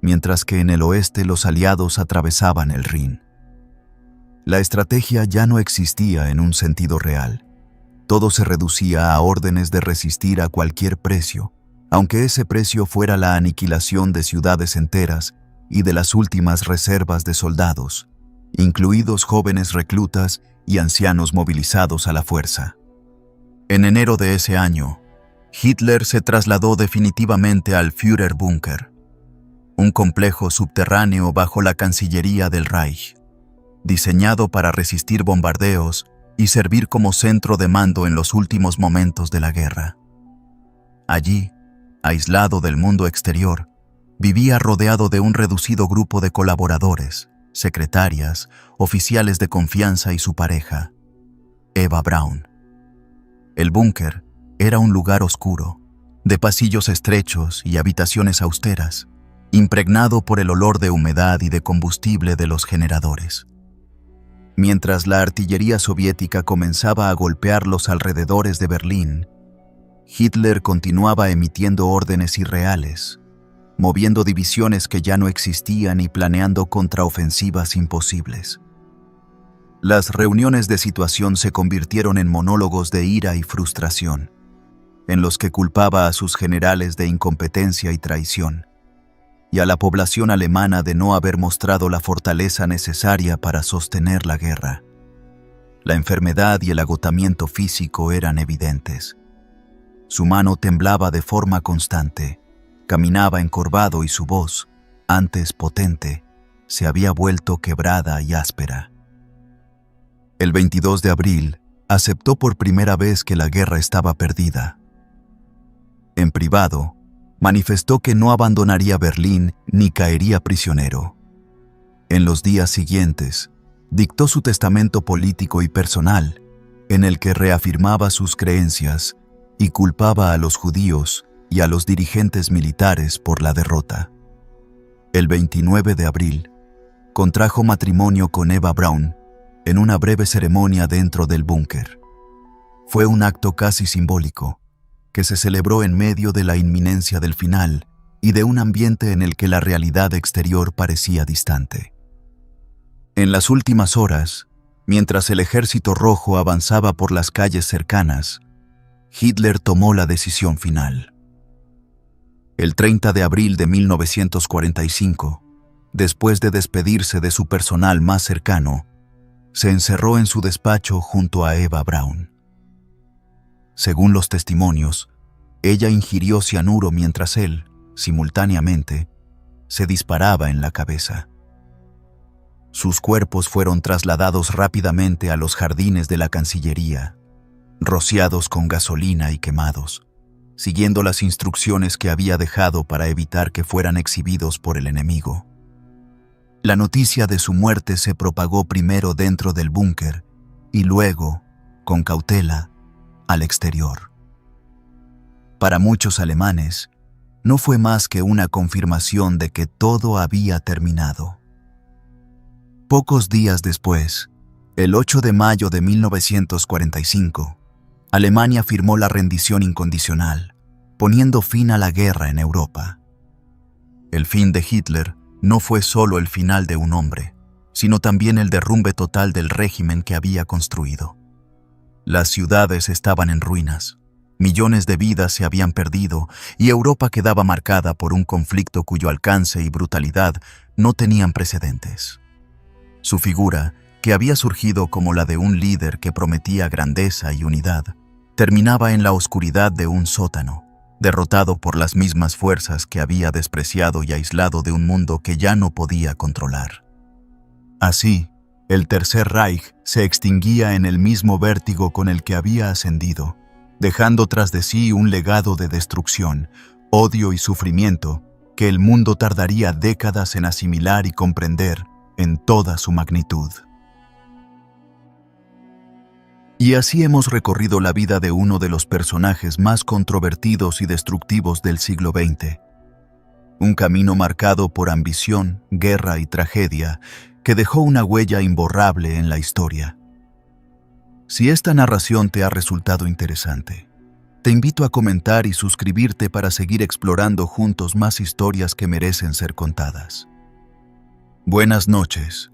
mientras que en el oeste los aliados atravesaban el Rin. La estrategia ya no existía en un sentido real. Todo se reducía a órdenes de resistir a cualquier precio, aunque ese precio fuera la aniquilación de ciudades enteras y de las últimas reservas de soldados, incluidos jóvenes reclutas y ancianos movilizados a la fuerza. En enero de ese año, Hitler se trasladó definitivamente al Führerbunker, un complejo subterráneo bajo la Cancillería del Reich, diseñado para resistir bombardeos y servir como centro de mando en los últimos momentos de la guerra. Allí, aislado del mundo exterior, vivía rodeado de un reducido grupo de colaboradores, secretarias, oficiales de confianza y su pareja, Eva Braun. El búnker era un lugar oscuro, de pasillos estrechos y habitaciones austeras, impregnado por el olor de humedad y de combustible de los generadores. Mientras la artillería soviética comenzaba a golpear los alrededores de Berlín, Hitler continuaba emitiendo órdenes irreales, moviendo divisiones que ya no existían y planeando contraofensivas imposibles. Las reuniones de situación se convirtieron en monólogos de ira y frustración, en los que culpaba a sus generales de incompetencia y traición, y a la población alemana de no haber mostrado la fortaleza necesaria para sostener la guerra. La enfermedad y el agotamiento físico eran evidentes. Su mano temblaba de forma constante, caminaba encorvado y su voz, antes potente, se había vuelto quebrada y áspera. El 22 de abril, aceptó por primera vez que la guerra estaba perdida. En privado, manifestó que no abandonaría Berlín ni caería prisionero. En los días siguientes, dictó su testamento político y personal, en el que reafirmaba sus creencias y culpaba a los judíos y a los dirigentes militares por la derrota. El 29 de abril, contrajo matrimonio con Eva Braun en una breve ceremonia dentro del búnker. Fue un acto casi simbólico, que se celebró en medio de la inminencia del final y de un ambiente en el que la realidad exterior parecía distante. En las últimas horas, mientras el Ejército Rojo avanzaba por las calles cercanas, Hitler tomó la decisión final. El 30 de abril de 1945, después de despedirse de su personal más cercano, se encerró en su despacho junto a Eva Braun. Según los testimonios, ella ingirió cianuro mientras él, simultáneamente, se disparaba en la cabeza. Sus cuerpos fueron trasladados rápidamente a los jardines de la Cancillería, rociados con gasolina y quemados, siguiendo las instrucciones que había dejado para evitar que fueran exhibidos por el enemigo. La noticia de su muerte se propagó primero dentro del búnker y luego, con cautela, al exterior. Para muchos alemanes, no fue más que una confirmación de que todo había terminado. Pocos días después, el 8 de mayo de 1945, Alemania firmó la rendición incondicional, poniendo fin a la guerra en Europa. El fin de Hitler no fue solo el final de un hombre, sino también el derrumbe total del régimen que había construido. Las ciudades estaban en ruinas, millones de vidas se habían perdido y Europa quedaba marcada por un conflicto cuyo alcance y brutalidad no tenían precedentes. Su figura, que había surgido como la de un líder que prometía grandeza y unidad, terminaba en la oscuridad de un sótano, derrotado por las mismas fuerzas que había despreciado y aislado de un mundo que ya no podía controlar. Así, el Tercer Reich se extinguía en el mismo vértigo con el que había ascendido, dejando tras de sí un legado de destrucción, odio y sufrimiento que el mundo tardaría décadas en asimilar y comprender en toda su magnitud. Y así hemos recorrido la vida de uno de los personajes más controvertidos y destructivos del siglo XX. Un camino marcado por ambición, guerra y tragedia que dejó una huella imborrable en la historia. Si esta narración te ha resultado interesante, te invito a comentar y suscribirte para seguir explorando juntos más historias que merecen ser contadas. Buenas noches.